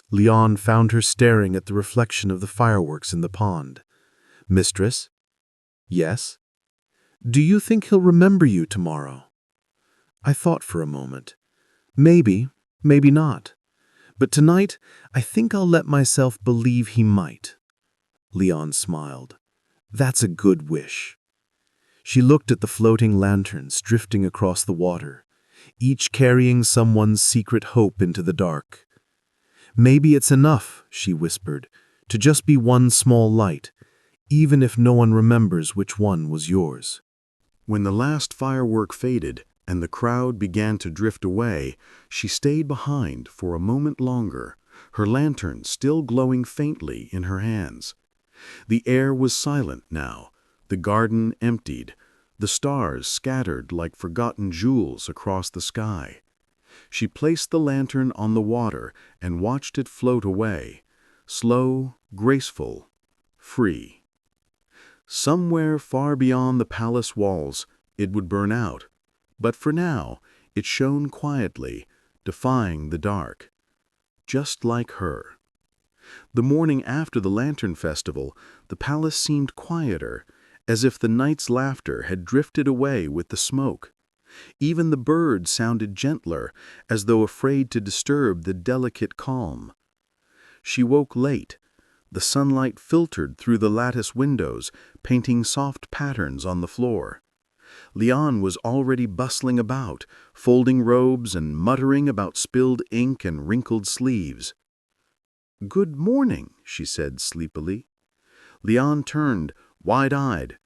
Leon found her staring at the reflection of the fireworks in the pond. "Mistress?" "Yes." "Do you think he'll remember you tomorrow?" I thought for a moment. Maybe, maybe not. But tonight, I think I'll let myself believe he might. Leon smiled. "That's a good wish." She looked at the floating lanterns drifting across the water, each carrying someone's secret hope into the dark. "Maybe it's enough," she whispered, "to just be one small light, even if no one remembers which one was yours." When the last firework faded and the crowd began to drift away, she stayed behind for a moment longer, her lantern still glowing faintly in her hands. The air was silent now, the garden emptied, the stars scattered like forgotten jewels across the sky. She placed the lantern on the water and watched it float away, slow, graceful, free. Somewhere far beyond the palace walls, it would burn out, but for now, it shone quietly, defying the dark. Just like her. The morning after the Lantern Festival, the palace seemed quieter, as if the night's laughter had drifted away with the smoke. Even the birds sounded gentler, as though afraid to disturb the delicate calm. She woke late, The sunlight filtered through the lattice windows, painting soft patterns on the floor. Leon was already bustling about, folding robes and muttering about spilled ink and wrinkled sleeves. "Good morning," she said sleepily. Leon turned, wide-eyed.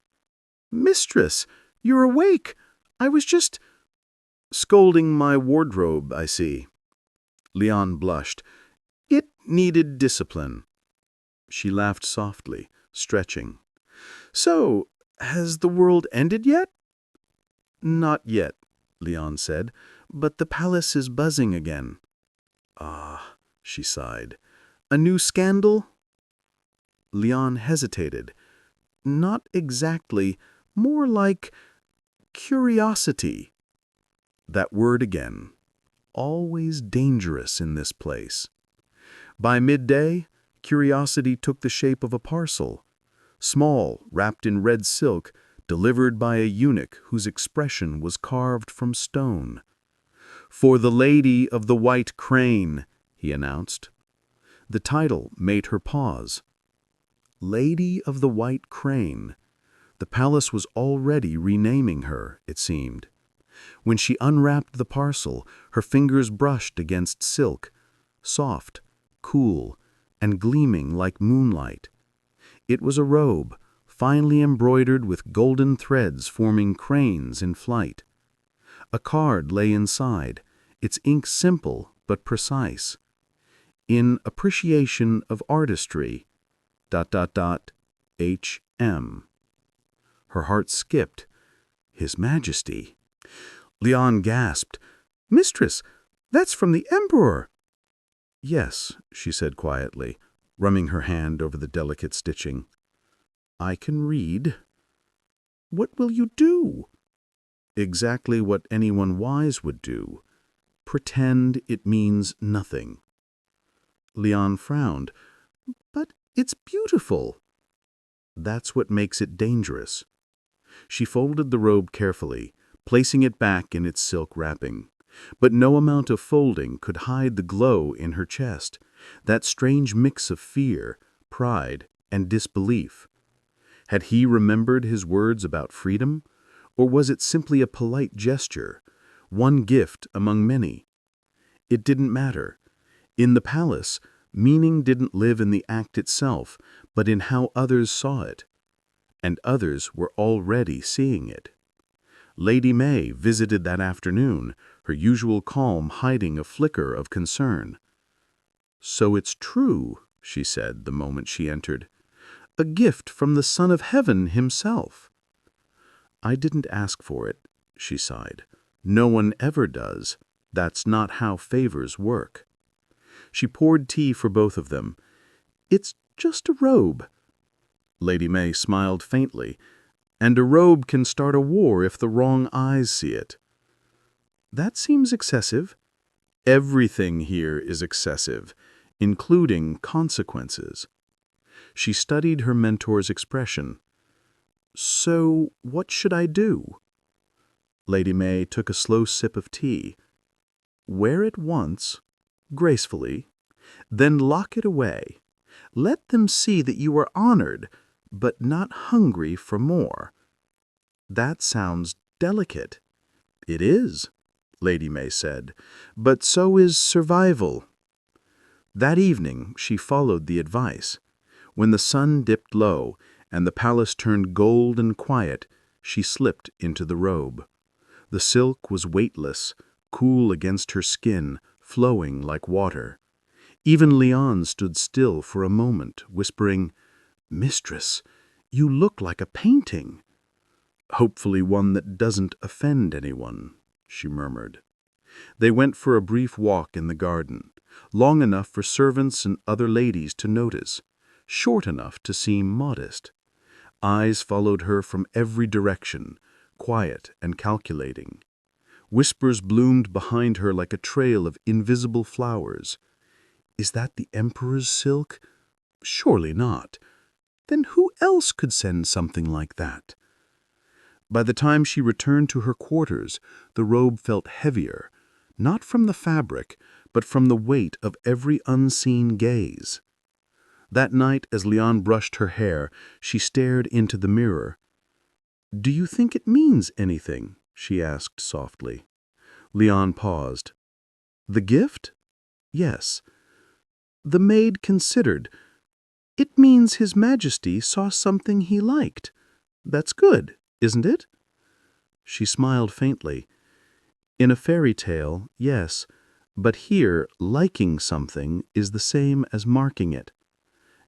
"Mistress, you're awake. I was just—" "Scolding my wardrobe, I see." Leon blushed. "It needed discipline." She laughed softly, stretching. "So, has the world ended yet?" "Not yet," Leon said, "but the palace is buzzing again." "Ah," she sighed. "A new scandal?" Leon hesitated. "Not exactly. More like curiosity." That word again. Always dangerous in this place. By midday, curiosity took the shape of a parcel. Small, wrapped in red silk, delivered by a eunuch whose expression was carved from stone. "For the Lady of the White Crane," he announced. The title made her pause. Lady of the White Crane. The palace was already renaming her, it seemed. When she unwrapped the parcel, her fingers brushed against silk, soft, cool, and gleaming like moonlight. It was a robe, finely embroidered with golden threads forming cranes in flight. A card lay inside, its ink simple but precise. "In appreciation of artistry, ... H.M." Her heart skipped. His Majesty. Leon gasped. "Mistress, that's from the Emperor." "Yes," she said quietly, running her hand over the delicate stitching. "I can read." "What will you do?" "Exactly what anyone wise would do. Pretend it means nothing." Leon frowned. "But it's beautiful." "That's what makes it dangerous." She folded the robe carefully, placing it back in its silk wrapping. But no amount of folding could hide the glow in her chest, that strange mix of fear, pride, and disbelief. Had he remembered his words about freedom, or was it simply a polite gesture, one gift among many? It didn't matter. In the palace, meaning didn't live in the act itself, but in how others saw it. And others were already seeing it. Lady May visited that afternoon, her usual calm hiding a flicker of concern. "So it's true," she said the moment she entered. "A gift from the Son of Heaven himself." "I didn't ask for it," she sighed. "No one ever does. That's not how favors work." She poured tea for both of them. "It's just a robe." Lady May smiled faintly. "And a robe can start a war if the wrong eyes see it." "That seems excessive." "Everything here is excessive, including consequences." She studied her mentor's expression. "So, what should I do?" Lady May took a slow sip of tea. "Wear it once, gracefully, then lock it away. Let them see that you are honored, but not hungry for more." "That sounds delicate." "It is," Lady May said, "but so is survival." That evening she followed the advice. When the sun dipped low and the palace turned gold and quiet, she slipped into the robe. The silk was weightless, cool against her skin, flowing like water. Even Leon stood still for a moment, whispering, "Mistress, you look like a painting." "Hopefully one that doesn't offend anyone," she murmured. They went for a brief walk in the garden, long enough for servants and other ladies to notice, short enough to seem modest. Eyes followed her from every direction, quiet and calculating. Whispers bloomed behind her like a trail of invisible flowers. "Is that the Emperor's silk? Surely not. Then who else could send something like that?" By the time she returned to her quarters, the robe felt heavier, not from the fabric, but from the weight of every unseen gaze. That night, as Lian brushed her hair, she stared into the mirror. "Do you think it means anything?" she asked softly. Lian paused. "The gift? Yes." The maid considered. "It means His Majesty saw something he liked. That's good, isn't it?" She smiled faintly. "In a fairy tale, yes, but here liking something is the same as marking it.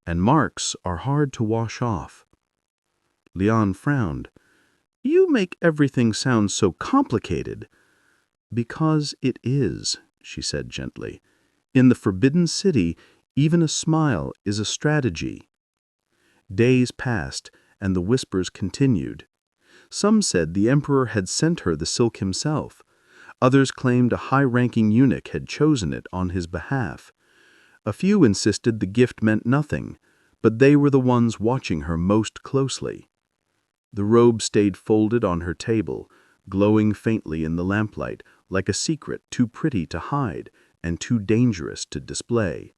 And marks are hard to wash off." Lian frowned. "You make everything sound so complicated." "Because it is," she said gently. "In the Forbidden City, even a smile is a strategy." Days passed, and the whispers continued. Some said the emperor had sent her the silk himself. Others claimed a high-ranking eunuch had chosen it on his behalf. A few insisted the gift meant nothing, but they were the ones watching her most closely. The robe stayed folded on her table, glowing faintly in the lamplight, like a secret too pretty to hide and too dangerous to display.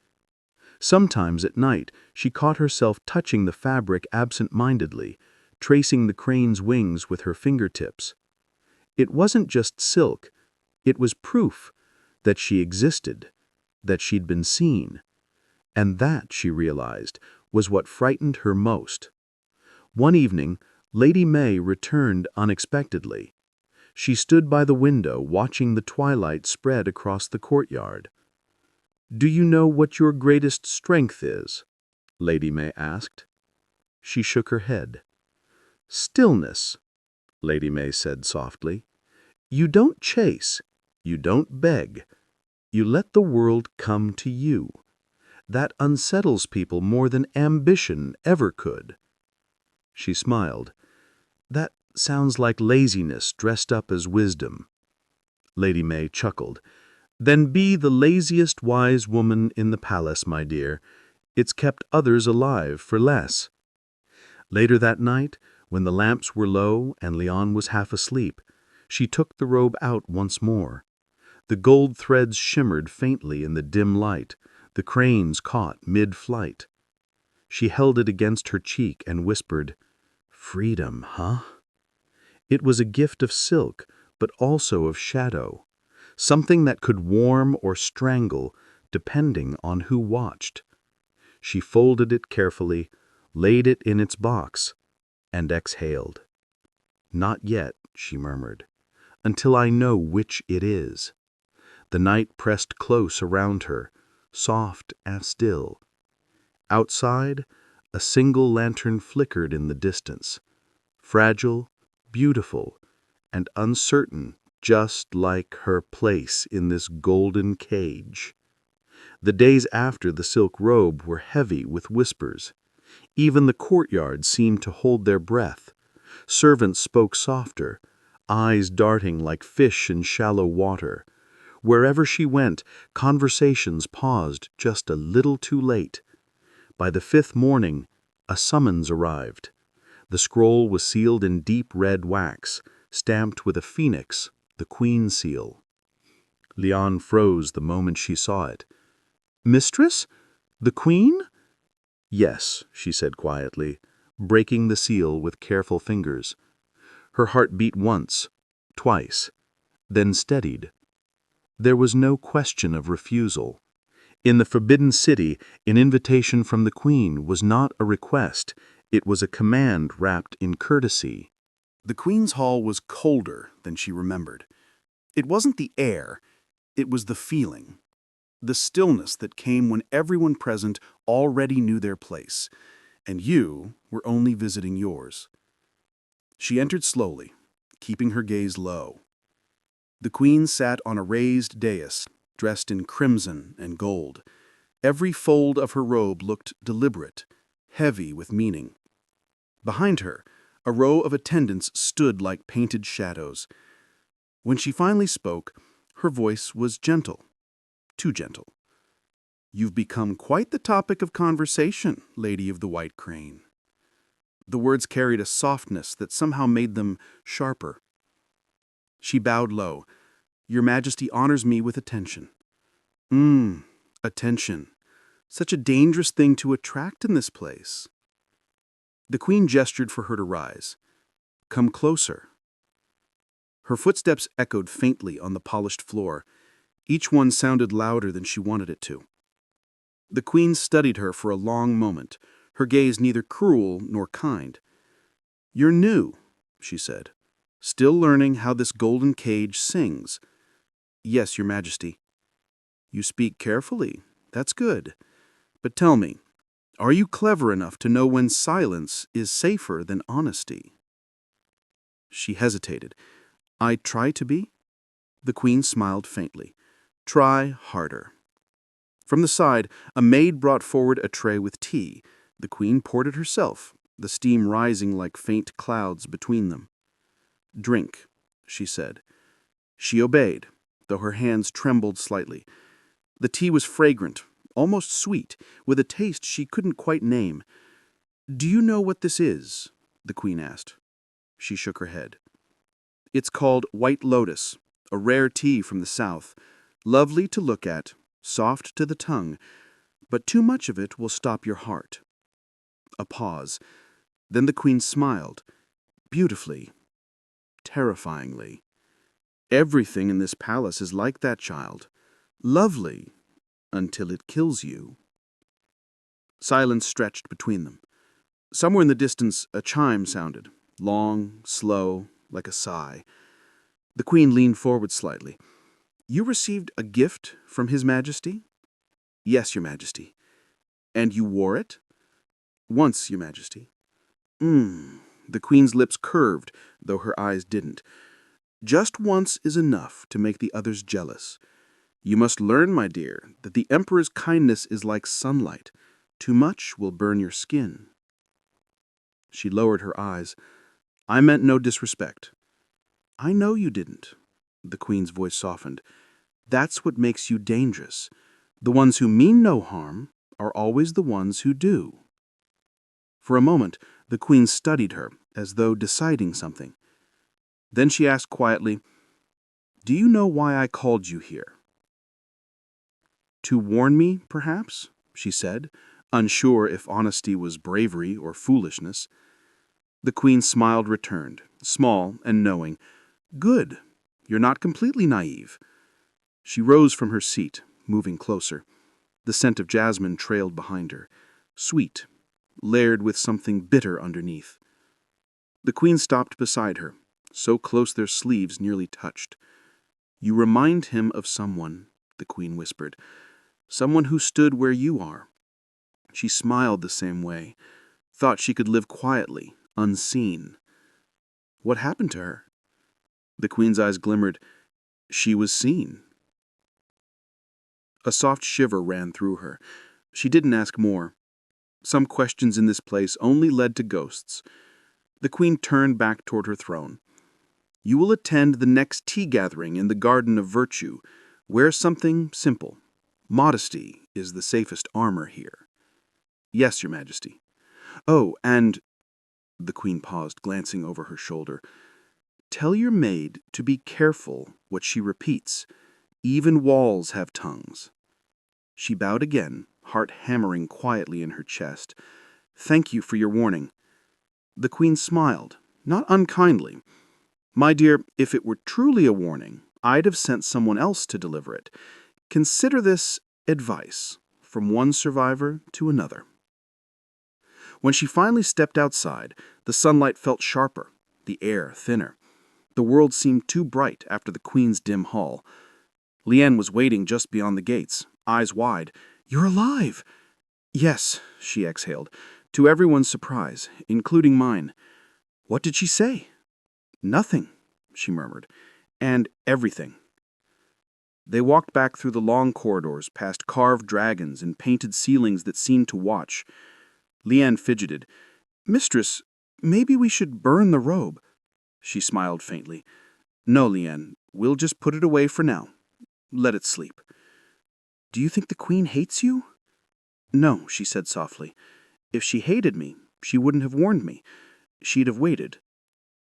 Sometimes at night she caught herself touching the fabric absent-mindedly, tracing the crane's wings with her fingertips. It wasn't just silk, it was proof that she existed, that she'd been seen. And that, she realized, was what frightened her most. One evening, Lady May returned unexpectedly. She stood by the window watching the twilight spread across the courtyard. "Do you know what your greatest strength is?" Lady May asked. She shook her head. "Stillness," Lady May said softly. "You don't chase, you don't beg. You let the world come to you. That unsettles people more than ambition ever could." She smiled. "That sounds like laziness dressed up as wisdom." Lady May chuckled. "Then be the laziest wise woman in the palace, my dear. It's kept others alive for less." Later that night, when the lamps were low and Lian was half asleep, she took the robe out once more. The gold threads shimmered faintly in the dim light, the cranes caught mid-flight. She held it against her cheek and whispered, "Freedom, huh?" It was a gift of silk, but also of shadow, something that could warm or strangle, depending on who watched. She folded it carefully, laid it in its box, and exhaled. "Not yet," she murmured, "until I know which it is." The night pressed close around her, soft and still. Outside, a single lantern flickered in the distance, fragile, beautiful, and uncertain, just like her place in this golden cage. The days after the silk robe were heavy with whispers. Even the courtyard seemed to hold their breath. Servants spoke softer, eyes darting like fish in shallow water. Wherever she went, conversations paused just a little too late. By the 5th morning, a summons arrived. The scroll was sealed in deep red wax, stamped with a phoenix, the queen seal. Lian froze the moment she saw it. "Mistress? The queen?" "Yes," she said quietly, breaking the seal with careful fingers. Her heart beat once, twice, then steadied. There was no question of refusal. In the Forbidden City, an invitation from the queen was not a request, it was a command wrapped in courtesy. The Queen's Hall was colder than she remembered. It wasn't the air, it was the feeling. The stillness that came when everyone present already knew their place, and you were only visiting yours. She entered slowly, keeping her gaze low. The Queen sat on a raised dais, dressed in crimson and gold. Every fold of her robe looked deliberate, heavy with meaning. Behind her, a row of attendants stood like painted shadows. When she finally spoke, her voice was gentle, too gentle. "You've become quite the topic of conversation, Lady of the White Crane." The words carried a softness that somehow made them sharper. She bowed low. "Your Majesty honors me with attention." Attention. Such a dangerous thing to attract in this place." The queen gestured for her to rise. "Come closer." Her footsteps echoed faintly on the polished floor. Each one sounded louder than she wanted it to. The queen studied her for a long moment, her gaze neither cruel nor kind. "You're new," she said. "Still learning how this golden cage sings." "Yes, Your Majesty." "You speak carefully. That's good. But tell me, are you clever enough to know when silence is safer than honesty?" She hesitated. "I try to be." The queen smiled faintly. "Try harder." From the side, a maid brought forward a tray with tea. The queen poured it herself, the steam rising like faint clouds between them. "Drink," she said. She obeyed, though her hands trembled slightly. The tea was fragrant, almost sweet, with a taste she couldn't quite name. "Do you know what this is?" the queen asked. She shook her head. "It's called White Lotus, a rare tea from the south. Lovely to look at, soft to the tongue, but too much of it will stop your heart." A pause. Then the queen smiled, beautifully, terrifyingly. "Everything in this palace is like that, child. Lovely, until it kills you." Silence stretched between them. Somewhere in the distance, a chime sounded, long, slow, like a sigh. The queen leaned forward slightly. "You received a gift from His Majesty?" "Yes, Your Majesty." "And you wore it?" "Once, Your Majesty." The queen's lips curved, though her eyes didn't. "Just once is enough to make the others jealous. You must learn, my dear, that the Emperor's kindness is like sunlight. Too much will burn your skin." She lowered her eyes. "I meant no disrespect." "I know you didn't." The queen's voice softened. "That's what makes you dangerous. The ones who mean no harm are always the ones who do." For a moment, the queen studied her, as though deciding something. Then she asked quietly, "Do you know why I called you here?" "To warn me, perhaps," she said, unsure if honesty was bravery or foolishness. The queen smiled returned, small and knowing. "Good. You're not completely naive." She rose from her seat, moving closer. The scent of jasmine trailed behind her, sweet, layered with something bitter underneath. The queen stopped beside her, so close their sleeves nearly touched. "You remind him of someone," the queen whispered. "Someone who stood where you are." She smiled the same way, thought she could live quietly, unseen. "What happened to her?" The queen's eyes glimmered. "She was seen." A soft shiver ran through her. She didn't ask more. Some questions in this place only led to ghosts. The queen turned back toward her throne. "You will attend the next tea gathering in the Garden of Virtue. Wear something simple. Modesty is the safest armor here." "Yes, Your Majesty." "Oh, and—" the queen paused, glancing over her shoulder. "Tell your maid to be careful what she repeats. Even walls have tongues." She bowed again, heart hammering quietly in her chest. "Thank you for your warning." The queen smiled, not unkindly. "My dear, if it were truly a warning, I'd have sent someone else to deliver it. Consider this advice from one survivor to another." When she finally stepped outside, the sunlight felt sharper, the air thinner. The world seemed too bright after the queen's dim hall. Liane was waiting just beyond the gates, eyes wide. "You're alive!" "Yes," she exhaled, to everyone's surprise, including mine. "What did she say?" "Nothing," she murmured, "and everything." They walked back through the long corridors, past carved dragons and painted ceilings that seemed to watch. Liane fidgeted. "Mistress, maybe we should burn the robe." She smiled faintly. "No, Liane, we'll just put it away for now. Let it sleep." "Do you think the queen hates you?" "No," she said softly. "If she hated me, she wouldn't have warned me. She'd have waited."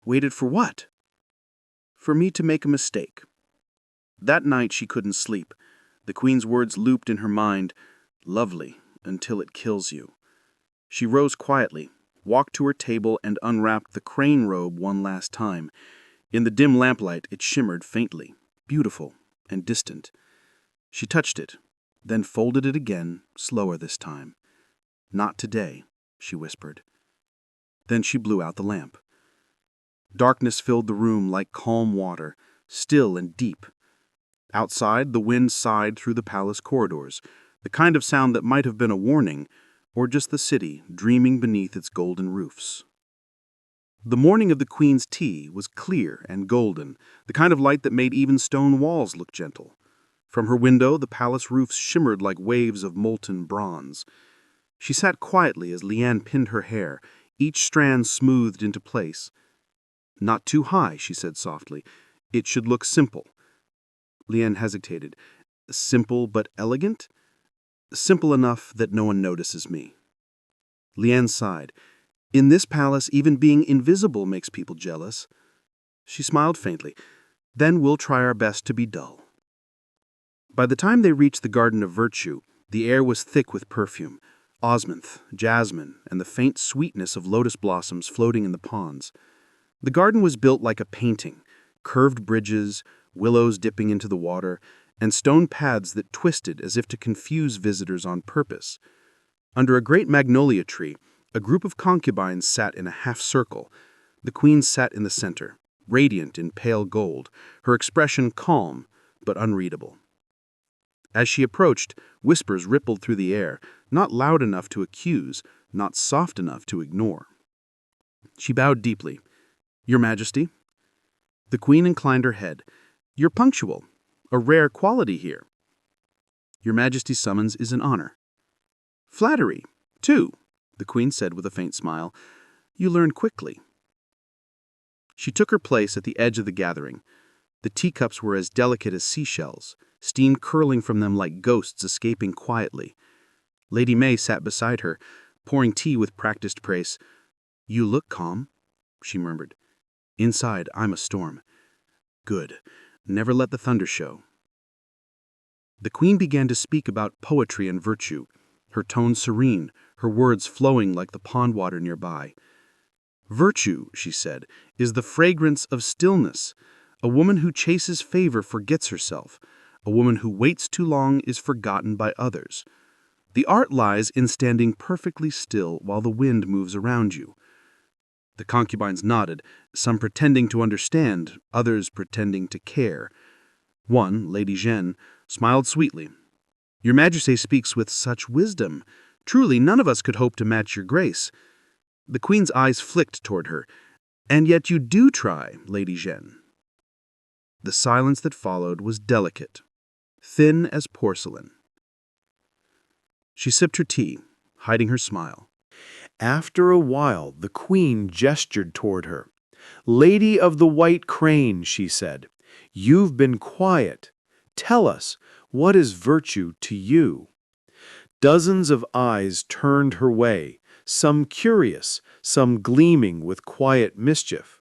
"Waited for what?" "For me to make a mistake." That night she couldn't sleep. The queen's words looped in her mind. Lovely, until it kills you. She rose quietly, walked to her table, and unwrapped the crane robe one last time. In the dim lamplight, it shimmered faintly, beautiful and distant. She touched it, then folded it again, slower this time. "Not today," she whispered. Then she blew out the lamp. Darkness filled the room like calm water, still and deep. Outside, the wind sighed through the palace corridors, the kind of sound that might have been a warning, or just the city dreaming beneath its golden roofs. The morning of the Queen's tea was clear and golden, the kind of light that made even stone walls look gentle. From her window, the palace roofs shimmered like waves of molten bronze. She sat quietly as Liane pinned her hair, each strand smoothed into place. "Not too high," she said softly. "It should look simple." Liane hesitated. "Simple but elegant?" "Simple enough that no one notices me." Liane sighed. "In this palace, even being invisible makes people jealous." She smiled faintly. "Then we'll try our best to be dull." By the time they reached the Garden of Virtue, the air was thick with perfume, osmanth, jasmine, and the faint sweetness of lotus blossoms floating in the ponds. The garden was built like a painting, curved bridges, willows dipping into the water, and stone paths that twisted as if to confuse visitors on purpose. Under a great magnolia tree, a group of concubines sat in a half-circle. The queen sat in the center, radiant in pale gold, her expression calm but unreadable. As she approached, whispers rippled through the air, not loud enough to accuse, not soft enough to ignore. She bowed deeply. "Your Majesty?" The queen inclined her head. "You're punctual. A rare quality here." "Your Majesty's summons is an honor." "Flattery, too," the queen said with a faint smile. "You learn quickly." She took her place at the edge of the gathering. The teacups were as delicate as seashells, steam curling from them like ghosts escaping quietly. Lady May sat beside her, pouring tea with practiced grace. "You look calm," she murmured. "Inside, I'm a storm." "Good. Never let the thunder show." The queen began to speak about poetry and virtue, her tone serene, her words flowing like the pond water nearby. "Virtue," she said, "is the fragrance of stillness. A woman who chases favor forgets herself. A woman who waits too long is forgotten by others. The art lies in standing perfectly still while the wind moves around you." The concubines nodded, some pretending to understand, others pretending to care. One, Lady Jeanne, smiled sweetly. "Your Majesty speaks with such wisdom. Truly, none of us could hope to match your grace." The queen's eyes flicked toward her. "And yet you do try, Lady Jeanne." The silence that followed was delicate, thin as porcelain. She sipped her tea, hiding her smile. After a while, the queen gestured toward her. "Lady of the White Crane," she said, "you've been quiet. Tell us, what is virtue to you?" Dozens of eyes turned her way, some curious, some gleaming with quiet mischief.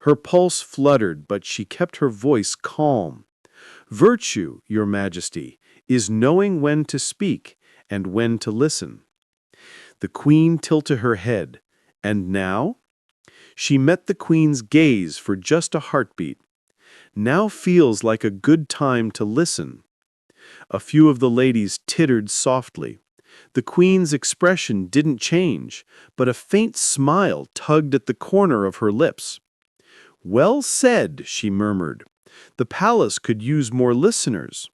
Her pulse fluttered, but she kept her voice calm. "Virtue, Your Majesty, is knowing when to speak and when to listen." The queen tilted her head. "And now?" She met the queen's gaze for just a heartbeat. "Now feels like a good time to listen." A few of the ladies tittered softly. The queen's expression didn't change, but a faint smile tugged at the corner of her lips. "Well said," she murmured. "The palace could use more listeners."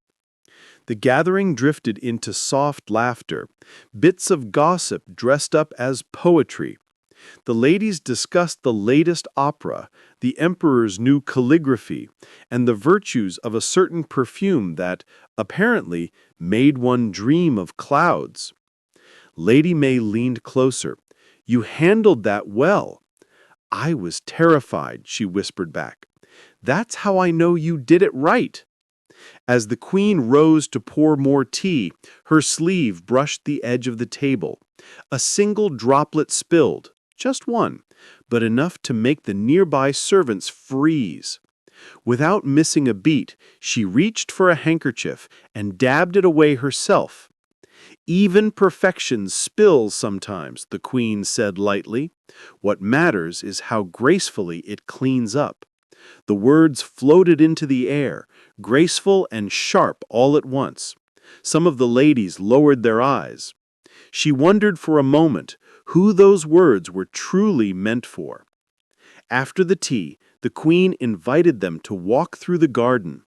The gathering drifted into soft laughter, bits of gossip dressed up as poetry. The ladies discussed the latest opera, the emperor's new calligraphy, and the virtues of a certain perfume that, apparently, made one dream of clouds. Lady May leaned closer. "You handled that well." "I was terrified," she whispered back. "That's how I know you did it right." As the queen rose to pour more tea, her sleeve brushed the edge of the table. A single droplet spilled, just one, but enough to make the nearby servants freeze. Without missing a beat, she reached for a handkerchief and dabbed it away herself. "Even perfection spills sometimes," the queen said lightly. "What matters is how gracefully it cleans up." The words floated into the air, graceful and sharp all at once. Some of the ladies lowered their eyes. She wondered for a moment who those words were truly meant for. After the tea, the queen invited them to walk through the garden.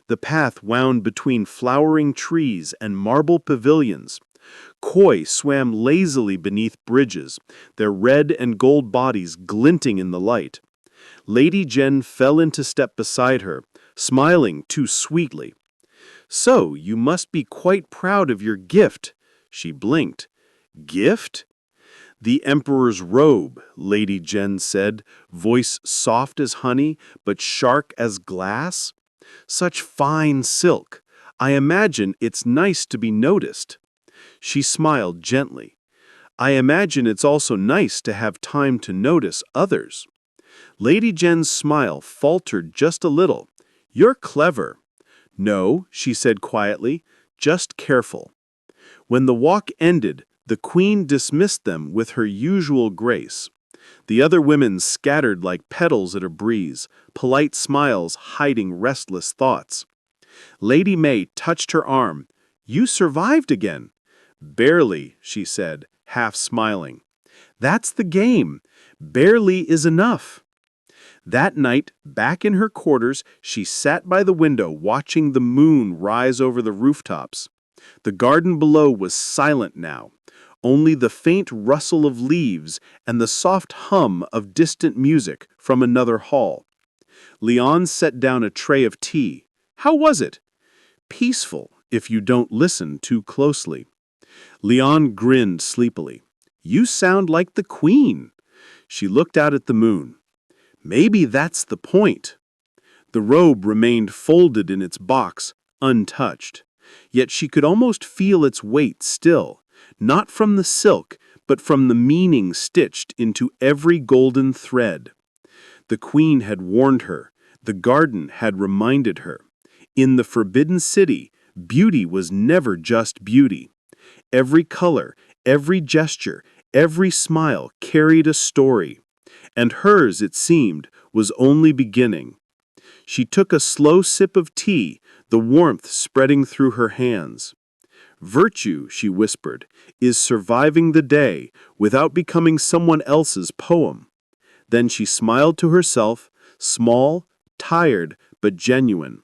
The path wound between flowering trees and marble pavilions. Koi swam lazily beneath bridges, their red and gold bodies glinting in the light. Lady Jen fell into step beside her, smiling too sweetly. "So you must be quite proud of your gift." She blinked. "Gift?" "The Emperor's robe," Lady Jen said, voice soft as honey, but sharp as glass. "Such fine silk. I imagine it's nice to be noticed." She smiled gently. "I imagine it's also nice to have time to notice others." Lady Jen's smile faltered just a little. "You're clever." "No," she said quietly, "just careful." When the walk ended, the queen dismissed them with her usual grace. The other women scattered like petals at a breeze, polite smiles hiding restless thoughts. Lady May touched her arm. "You survived again." "Barely," she said, half smiling. "That's the game. Barely is enough." That night, back in her quarters, she sat by the window watching the moon rise over the rooftops. The garden below was silent now. Only the faint rustle of leaves and the soft hum of distant music from another hall. Leon set down a tray of tea. "How was it?" "Peaceful, if you don't listen too closely." Leon grinned sleepily. "You sound like the queen." She looked out at the moon. "Maybe that's the point." The robe remained folded in its box, untouched. Yet she could almost feel its weight still, not from the silk, but from the meaning stitched into every golden thread. The queen had warned her. The garden had reminded her. In the Forbidden City, beauty was never just beauty. Every color, every gesture, every smile carried a story. And hers, it seemed, was only beginning. She took a slow sip of tea, the warmth spreading through her hands. "Virtue," she whispered, "is surviving the day without becoming someone else's poem." Then she smiled to herself, small, tired, but genuine,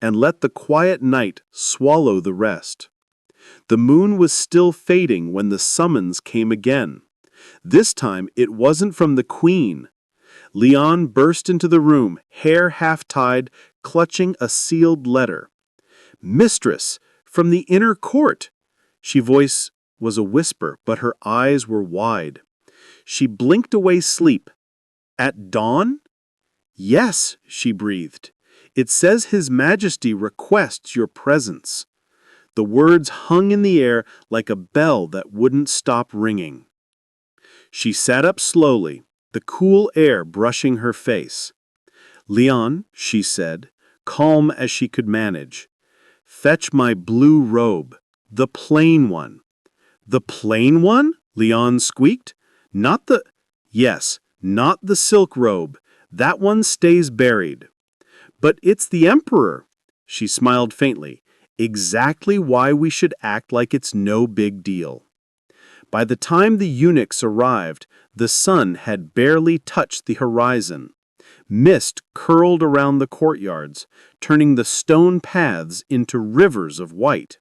and let the quiet night swallow the rest. The moon was still fading when the summons came again. This time it wasn't from the queen. Leon burst into the room, hair half-tied, clutching a sealed letter. "Mistress, from the inner court." She voice was a whisper, but her eyes were wide. She blinked away sleep. "At dawn?" "Yes," she breathed. "It says His Majesty requests your presence." The words hung in the air like a bell that wouldn't stop ringing. She sat up slowly, the cool air brushing her face. "Leon," she said, calm as she could manage, "fetch my blue robe, the plain one." "The plain one?" Leon squeaked. "Not the—" "Yes, not the silk robe. That one stays buried." "But it's the Emperor." She smiled faintly. "Exactly why we should act like it's no big deal." By the time the eunuchs arrived, the sun had barely touched the horizon. Mist curled around the courtyards, turning the stone paths into rivers of white.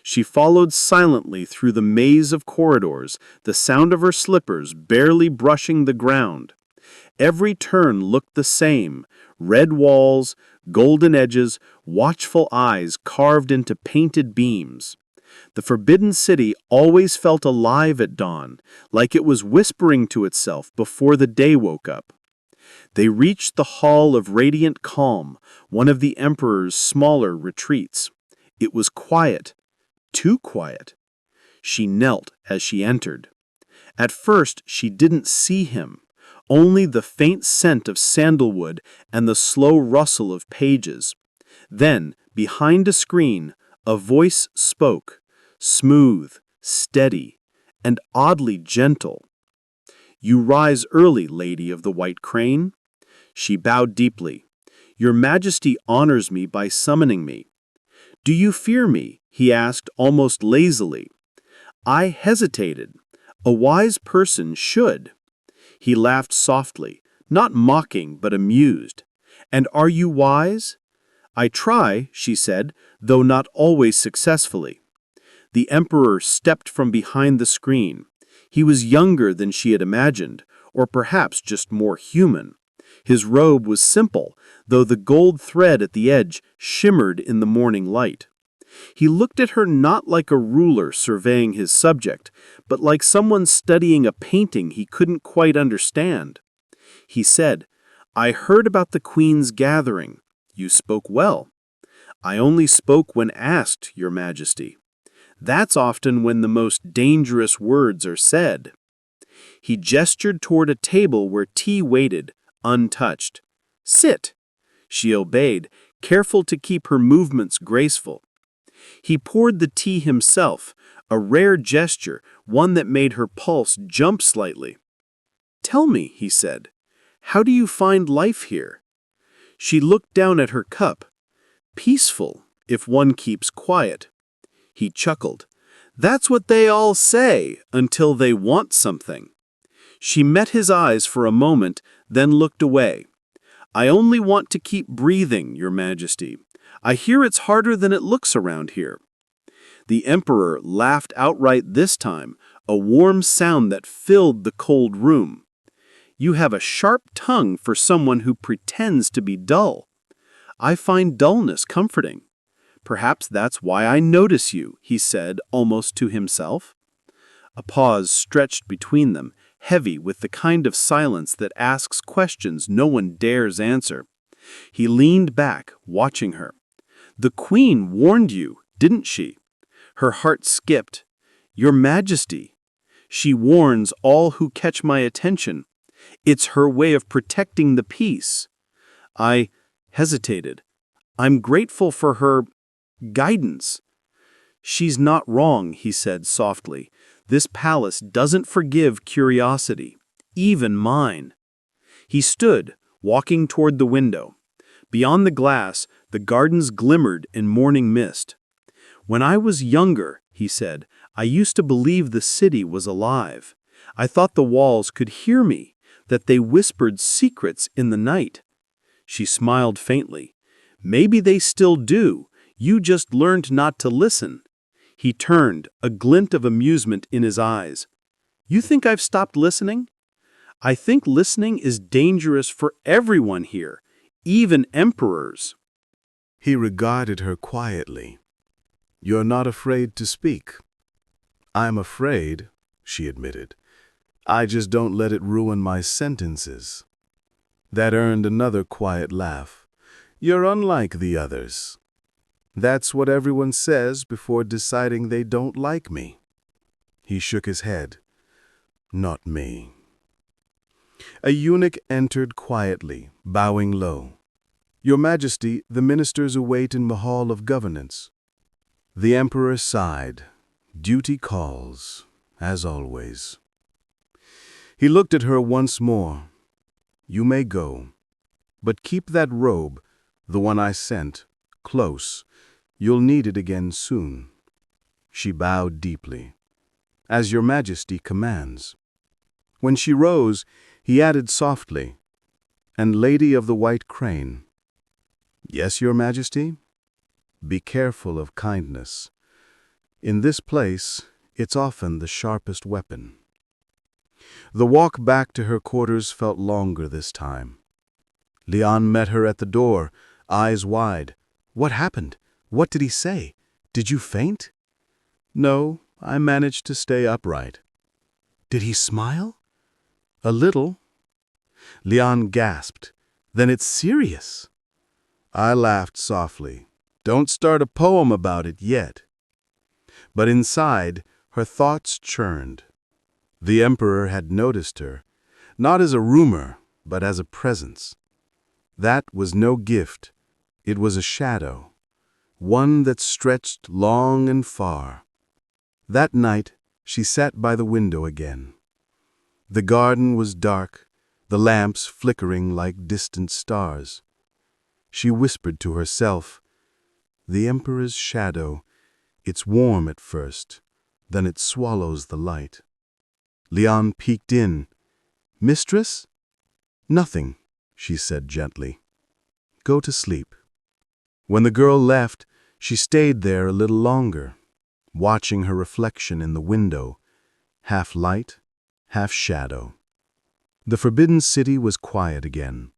She followed silently through the maze of corridors, the sound of her slippers barely brushing the ground. Every turn looked the same: red walls, golden edges, watchful eyes carved into painted beams. The Forbidden City always felt alive at dawn, like it was whispering to itself before the day woke up. They reached the Hall of Radiant Calm, one of the Emperor's smaller retreats. It was quiet, too quiet. She knelt as she entered. At first, she didn't see him, only the faint scent of sandalwood and the slow rustle of pages. Then, behind a screen, a voice spoke, smooth, steady, and oddly gentle. "You rise early, Lady of the White Crane." She bowed deeply. "Your Majesty honors me by summoning me." "Do you fear me?" he asked almost lazily. I hesitated. A wise person should. He laughed softly, not mocking but amused. "And are you wise?" "I try," she said, "though not always successfully." The Emperor stepped from behind the screen. He was younger than she had imagined, or perhaps just more human. His robe was simple, though the gold thread at the edge shimmered in the morning light. He looked at her not like a ruler surveying his subject, but like someone studying a painting he couldn't quite understand. He said, "I heard about the Queen's gathering. You spoke well." "I only spoke when asked, Your Majesty." "That's often when the most dangerous words are said." He gestured toward a table where tea waited, untouched. "Sit." She obeyed, careful to keep her movements graceful. He poured the tea himself, a rare gesture, one that made her pulse jump slightly. "Tell me," he said, "how do you find life here?" She looked down at her cup. "Peaceful, if one keeps quiet." He chuckled. "That's what they all say, until they want something." She met his eyes for a moment, then looked away. "I only want to keep breathing, Your Majesty. I hear it's harder than it looks around here." The Emperor laughed outright this time, a warm sound that filled the cold room. "You have a sharp tongue for someone who pretends to be dull. I find dullness comforting. Perhaps that's why I notice you," he said, almost to himself. A pause stretched between them, heavy with the kind of silence that asks questions no one dares answer. He leaned back, watching her. "The Queen warned you, didn't she?" Her heart skipped. "Your Majesty. She warns all who catch my attention. It's her way of protecting the peace." I hesitated. "I'm grateful for her guidance." "She's not wrong," he said softly. "This palace doesn't forgive curiosity, even mine." He stood, walking toward the window. Beyond the glass, the gardens glimmered in morning mist. "When I was younger," he said, "I used to believe the city was alive. I thought the walls could hear me, that they whispered secrets in the night." She smiled faintly. "Maybe they still do. You just learned not to listen." He turned, a glint of amusement in his eyes. "You think I've stopped listening?" "I think listening is dangerous for everyone here, even emperors." He regarded her quietly. "You're not afraid to speak." "I'm afraid," she admitted. "I just don't let it ruin my sentences." That earned another quiet laugh. "You're unlike the others." "That's what everyone says before deciding they don't like me." He shook his head. "Not me." A eunuch entered quietly, bowing low. "Your Majesty, the ministers await in the Hall of Governance." The Emperor sighed. "Duty calls, as always." He looked at her once more. "You may go, but keep that robe, the one I sent, close. You'll need it again soon." She bowed deeply. "As Your Majesty commands." When she rose, he added softly, "And Lady of the White Crane." "Yes, Your Majesty?" "Be careful of kindness. In this place, it's often the sharpest weapon." The walk back to her quarters felt longer this time. Leon met her at the door, eyes wide. "What happened? What did he say? Did you faint?" "No, I managed to stay upright." "Did he smile?" "A little." Leon gasped. "Then it's serious." I laughed softly. "Don't start a poem about it yet." But inside, her thoughts churned. The Emperor had noticed her, not as a rumor, but as a presence. That was no gift. It was a shadow, one that stretched long and far. That night, she sat by the window again. The garden was dark, the lamps flickering like distant stars. She whispered to herself, "The Emperor's shadow, it's warm at first, then it swallows the light." Leon peeked in. "Mistress?" "Nothing," she said gently. "Go to sleep." When the girl left, she stayed there a little longer, watching her reflection in the window, half light, half shadow. The Forbidden City was quiet again,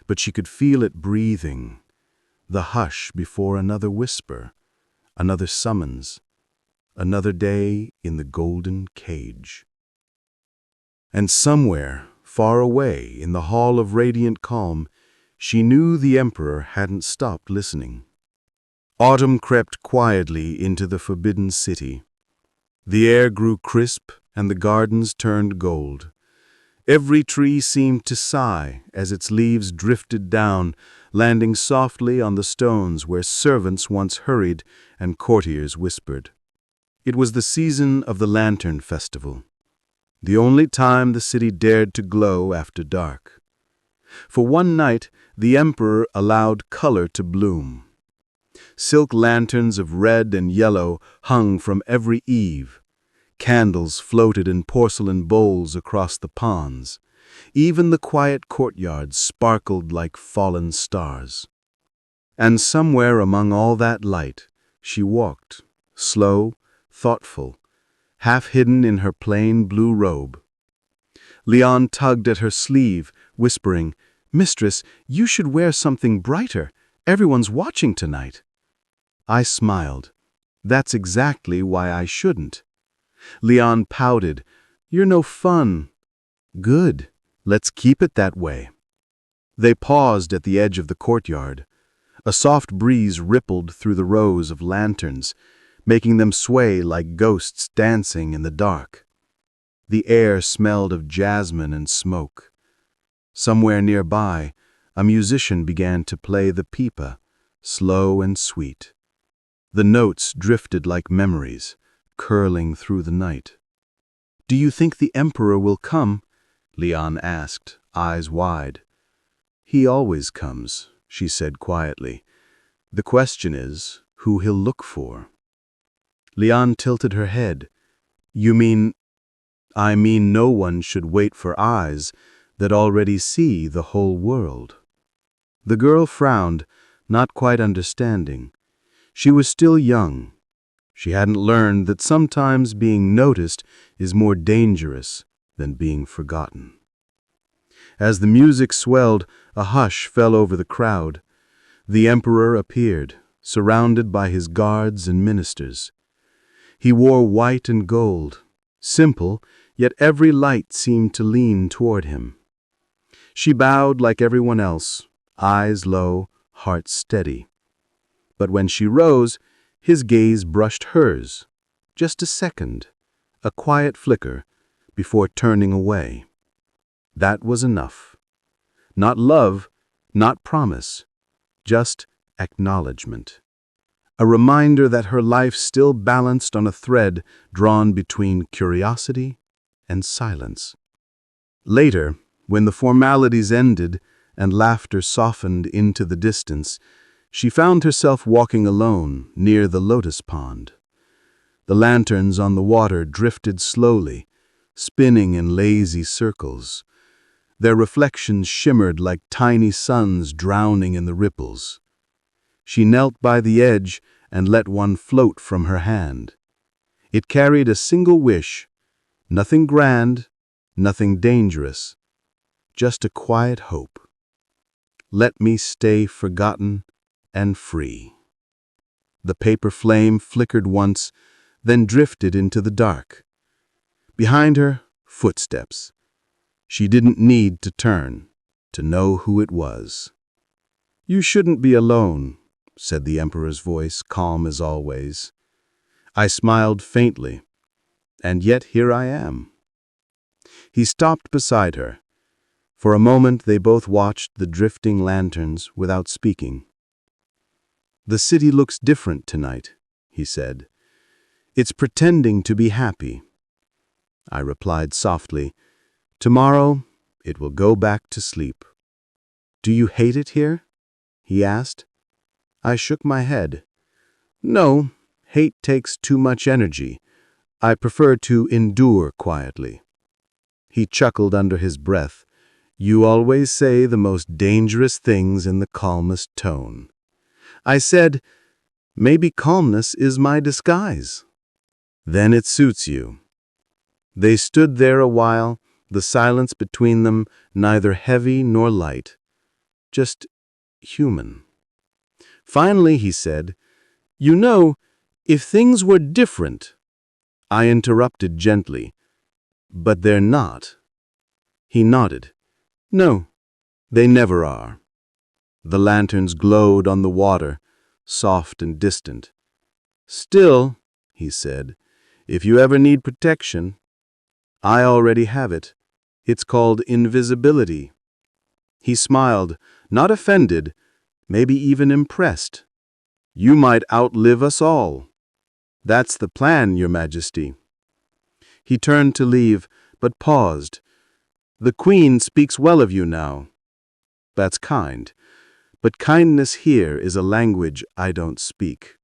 but she could feel it breathing, the hush before another whisper, another summons, another day in the golden cage. And somewhere, far away in the hall of radiant calm, she knew the Emperor hadn't stopped listening. Autumn crept quietly into the Forbidden City. The air grew crisp and the gardens turned gold. Every tree seemed to sigh as its leaves drifted down, landing softly on the stones where servants once hurried and courtiers whispered. It was the season of the Lantern Festival, the only time the city dared to glow after dark. For one night, the Emperor allowed color to bloom. Silk lanterns of red and yellow hung from every eave. Candles floated in porcelain bowls across the ponds. Even the quiet courtyards sparkled like fallen stars. And somewhere among all that light, she walked, slow, thoughtful, half hidden in her plain blue robe. Leon tugged at her sleeve, whispering, "Mistress, you should wear something brighter. Everyone's watching tonight." I smiled. "That's exactly why I shouldn't." Leon pouted, "You're no fun." "Good. Let's keep it that way." They paused at the edge of the courtyard. A soft breeze rippled through the rows of lanterns, making them sway like ghosts dancing in the dark. The air smelled of jasmine and smoke. Somewhere nearby, a musician began to play the pipa, slow and sweet. The notes drifted like memories, curling through the night. "Do you think the Emperor will come?" Leon asked, eyes wide. "He always comes," she said quietly. "The question is, who he'll look for." Leon tilted her head. "You mean—" "I mean no one should wait for eyes that already see the whole world." The girl frowned, not quite understanding. She was still young. She hadn't learned that sometimes being noticed is more dangerous than being forgotten. As the music swelled, a hush fell over the crowd. The Emperor appeared, surrounded by his guards and ministers. He wore white and gold, simple, yet every light seemed to lean toward him. She bowed like everyone else, eyes low, heart steady. But when she rose, his gaze brushed hers. Just a second, a quiet flicker, before turning away. That was enough. Not love, not promise, just acknowledgement. A reminder that her life still balanced on a thread drawn between curiosity and silence. Later, when the formalities ended and laughter softened into the distance, she found herself walking alone near the lotus pond. The lanterns on the water drifted slowly, spinning in lazy circles. Their reflections shimmered like tiny suns drowning in the ripples. She knelt by the edge and let one float from her hand. It carried a single wish, nothing grand, nothing dangerous, just a quiet hope. Let me stay forgotten and free. The paper flame flickered once, then drifted into the dark. Behind her, footsteps. She didn't need to turn to know who it was. "You shouldn't be alone," said the Emperor's voice, calm as always. I smiled faintly, and yet here I am. He stopped beside her. For a moment they both watched the drifting lanterns without speaking. "The city looks different tonight," he said. It's pretending to be happy. I replied softly, "Tomorrow it will go back to sleep." "Do you hate it here?" he asked. I shook my head. "No, hate takes too much energy. I prefer to endure quietly." He chuckled under his breath. "You always say the most dangerous things in the calmest tone." I said, "Maybe calmness is my disguise." "Then it suits you." They stood there a while, the silence between them neither heavy nor light, just human. Finally he said, "You know, if things were different—" I interrupted gently, "But they're not." He nodded. "No, they never are." The lanterns glowed on the water, soft and distant. "Still," he said, "if you ever need protection, I already have it. It's called invisibility." He smiled, not offended, maybe even impressed. "You might outlive us all." "That's the plan, Your Majesty." He turned to leave, but paused. "The Queen speaks well of you now." "That's kind. But kindness here is a language I don't speak."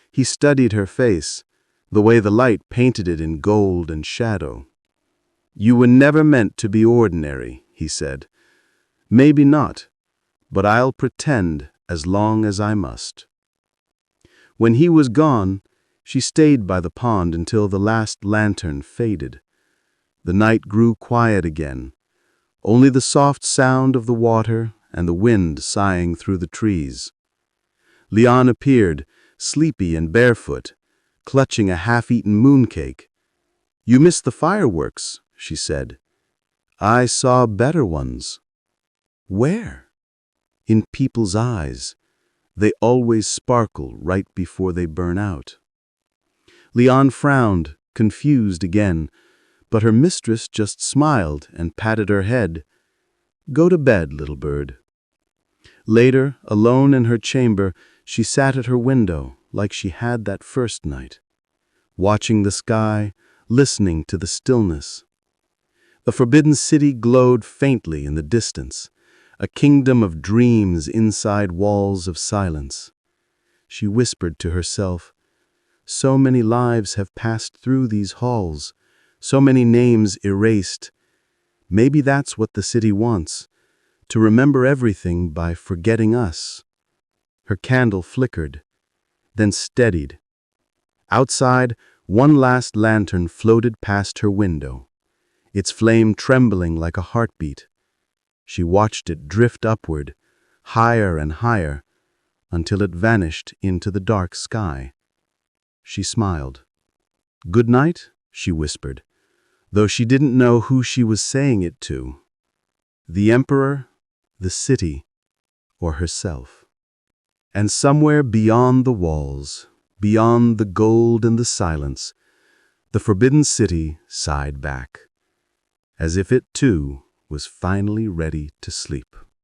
He studied her face, the way the light painted it in gold and shadow. "You were never meant to be ordinary," he said. "Maybe not, but I'll pretend as long as I must." When he was gone, she stayed by the pond until the last lantern faded. The night grew quiet again, only the soft sound of the water and the wind sighing through the trees. Lian appeared, sleepy and barefoot, clutching a half-eaten mooncake. "You missed the fireworks," she said. "I saw better ones." "Where?" "In people's eyes. They always sparkle right before they burn out." Lian frowned, confused again, but her mistress just smiled and patted her head. "Go to bed, little bird." Later, alone in her chamber, she sat at her window like she had that first night, watching the sky, listening to the stillness. The forbidden city glowed faintly in the distance, a kingdom of dreams inside walls of silence. She whispered to herself, "So many lives have passed through these halls, so many names erased. Maybe that's what the city wants, to remember everything by forgetting us." Her candle flickered, then steadied. Outside, one last lantern floated past her window, its flame trembling like a heartbeat. She watched it drift upward, higher and higher, until it vanished into the dark sky. She smiled. "Good night," she whispered, though she didn't know who she was saying it to. The emperor, the city, or herself. And somewhere beyond the walls, beyond the gold and the silence, the forbidden city sighed back, as if it too was finally ready to sleep.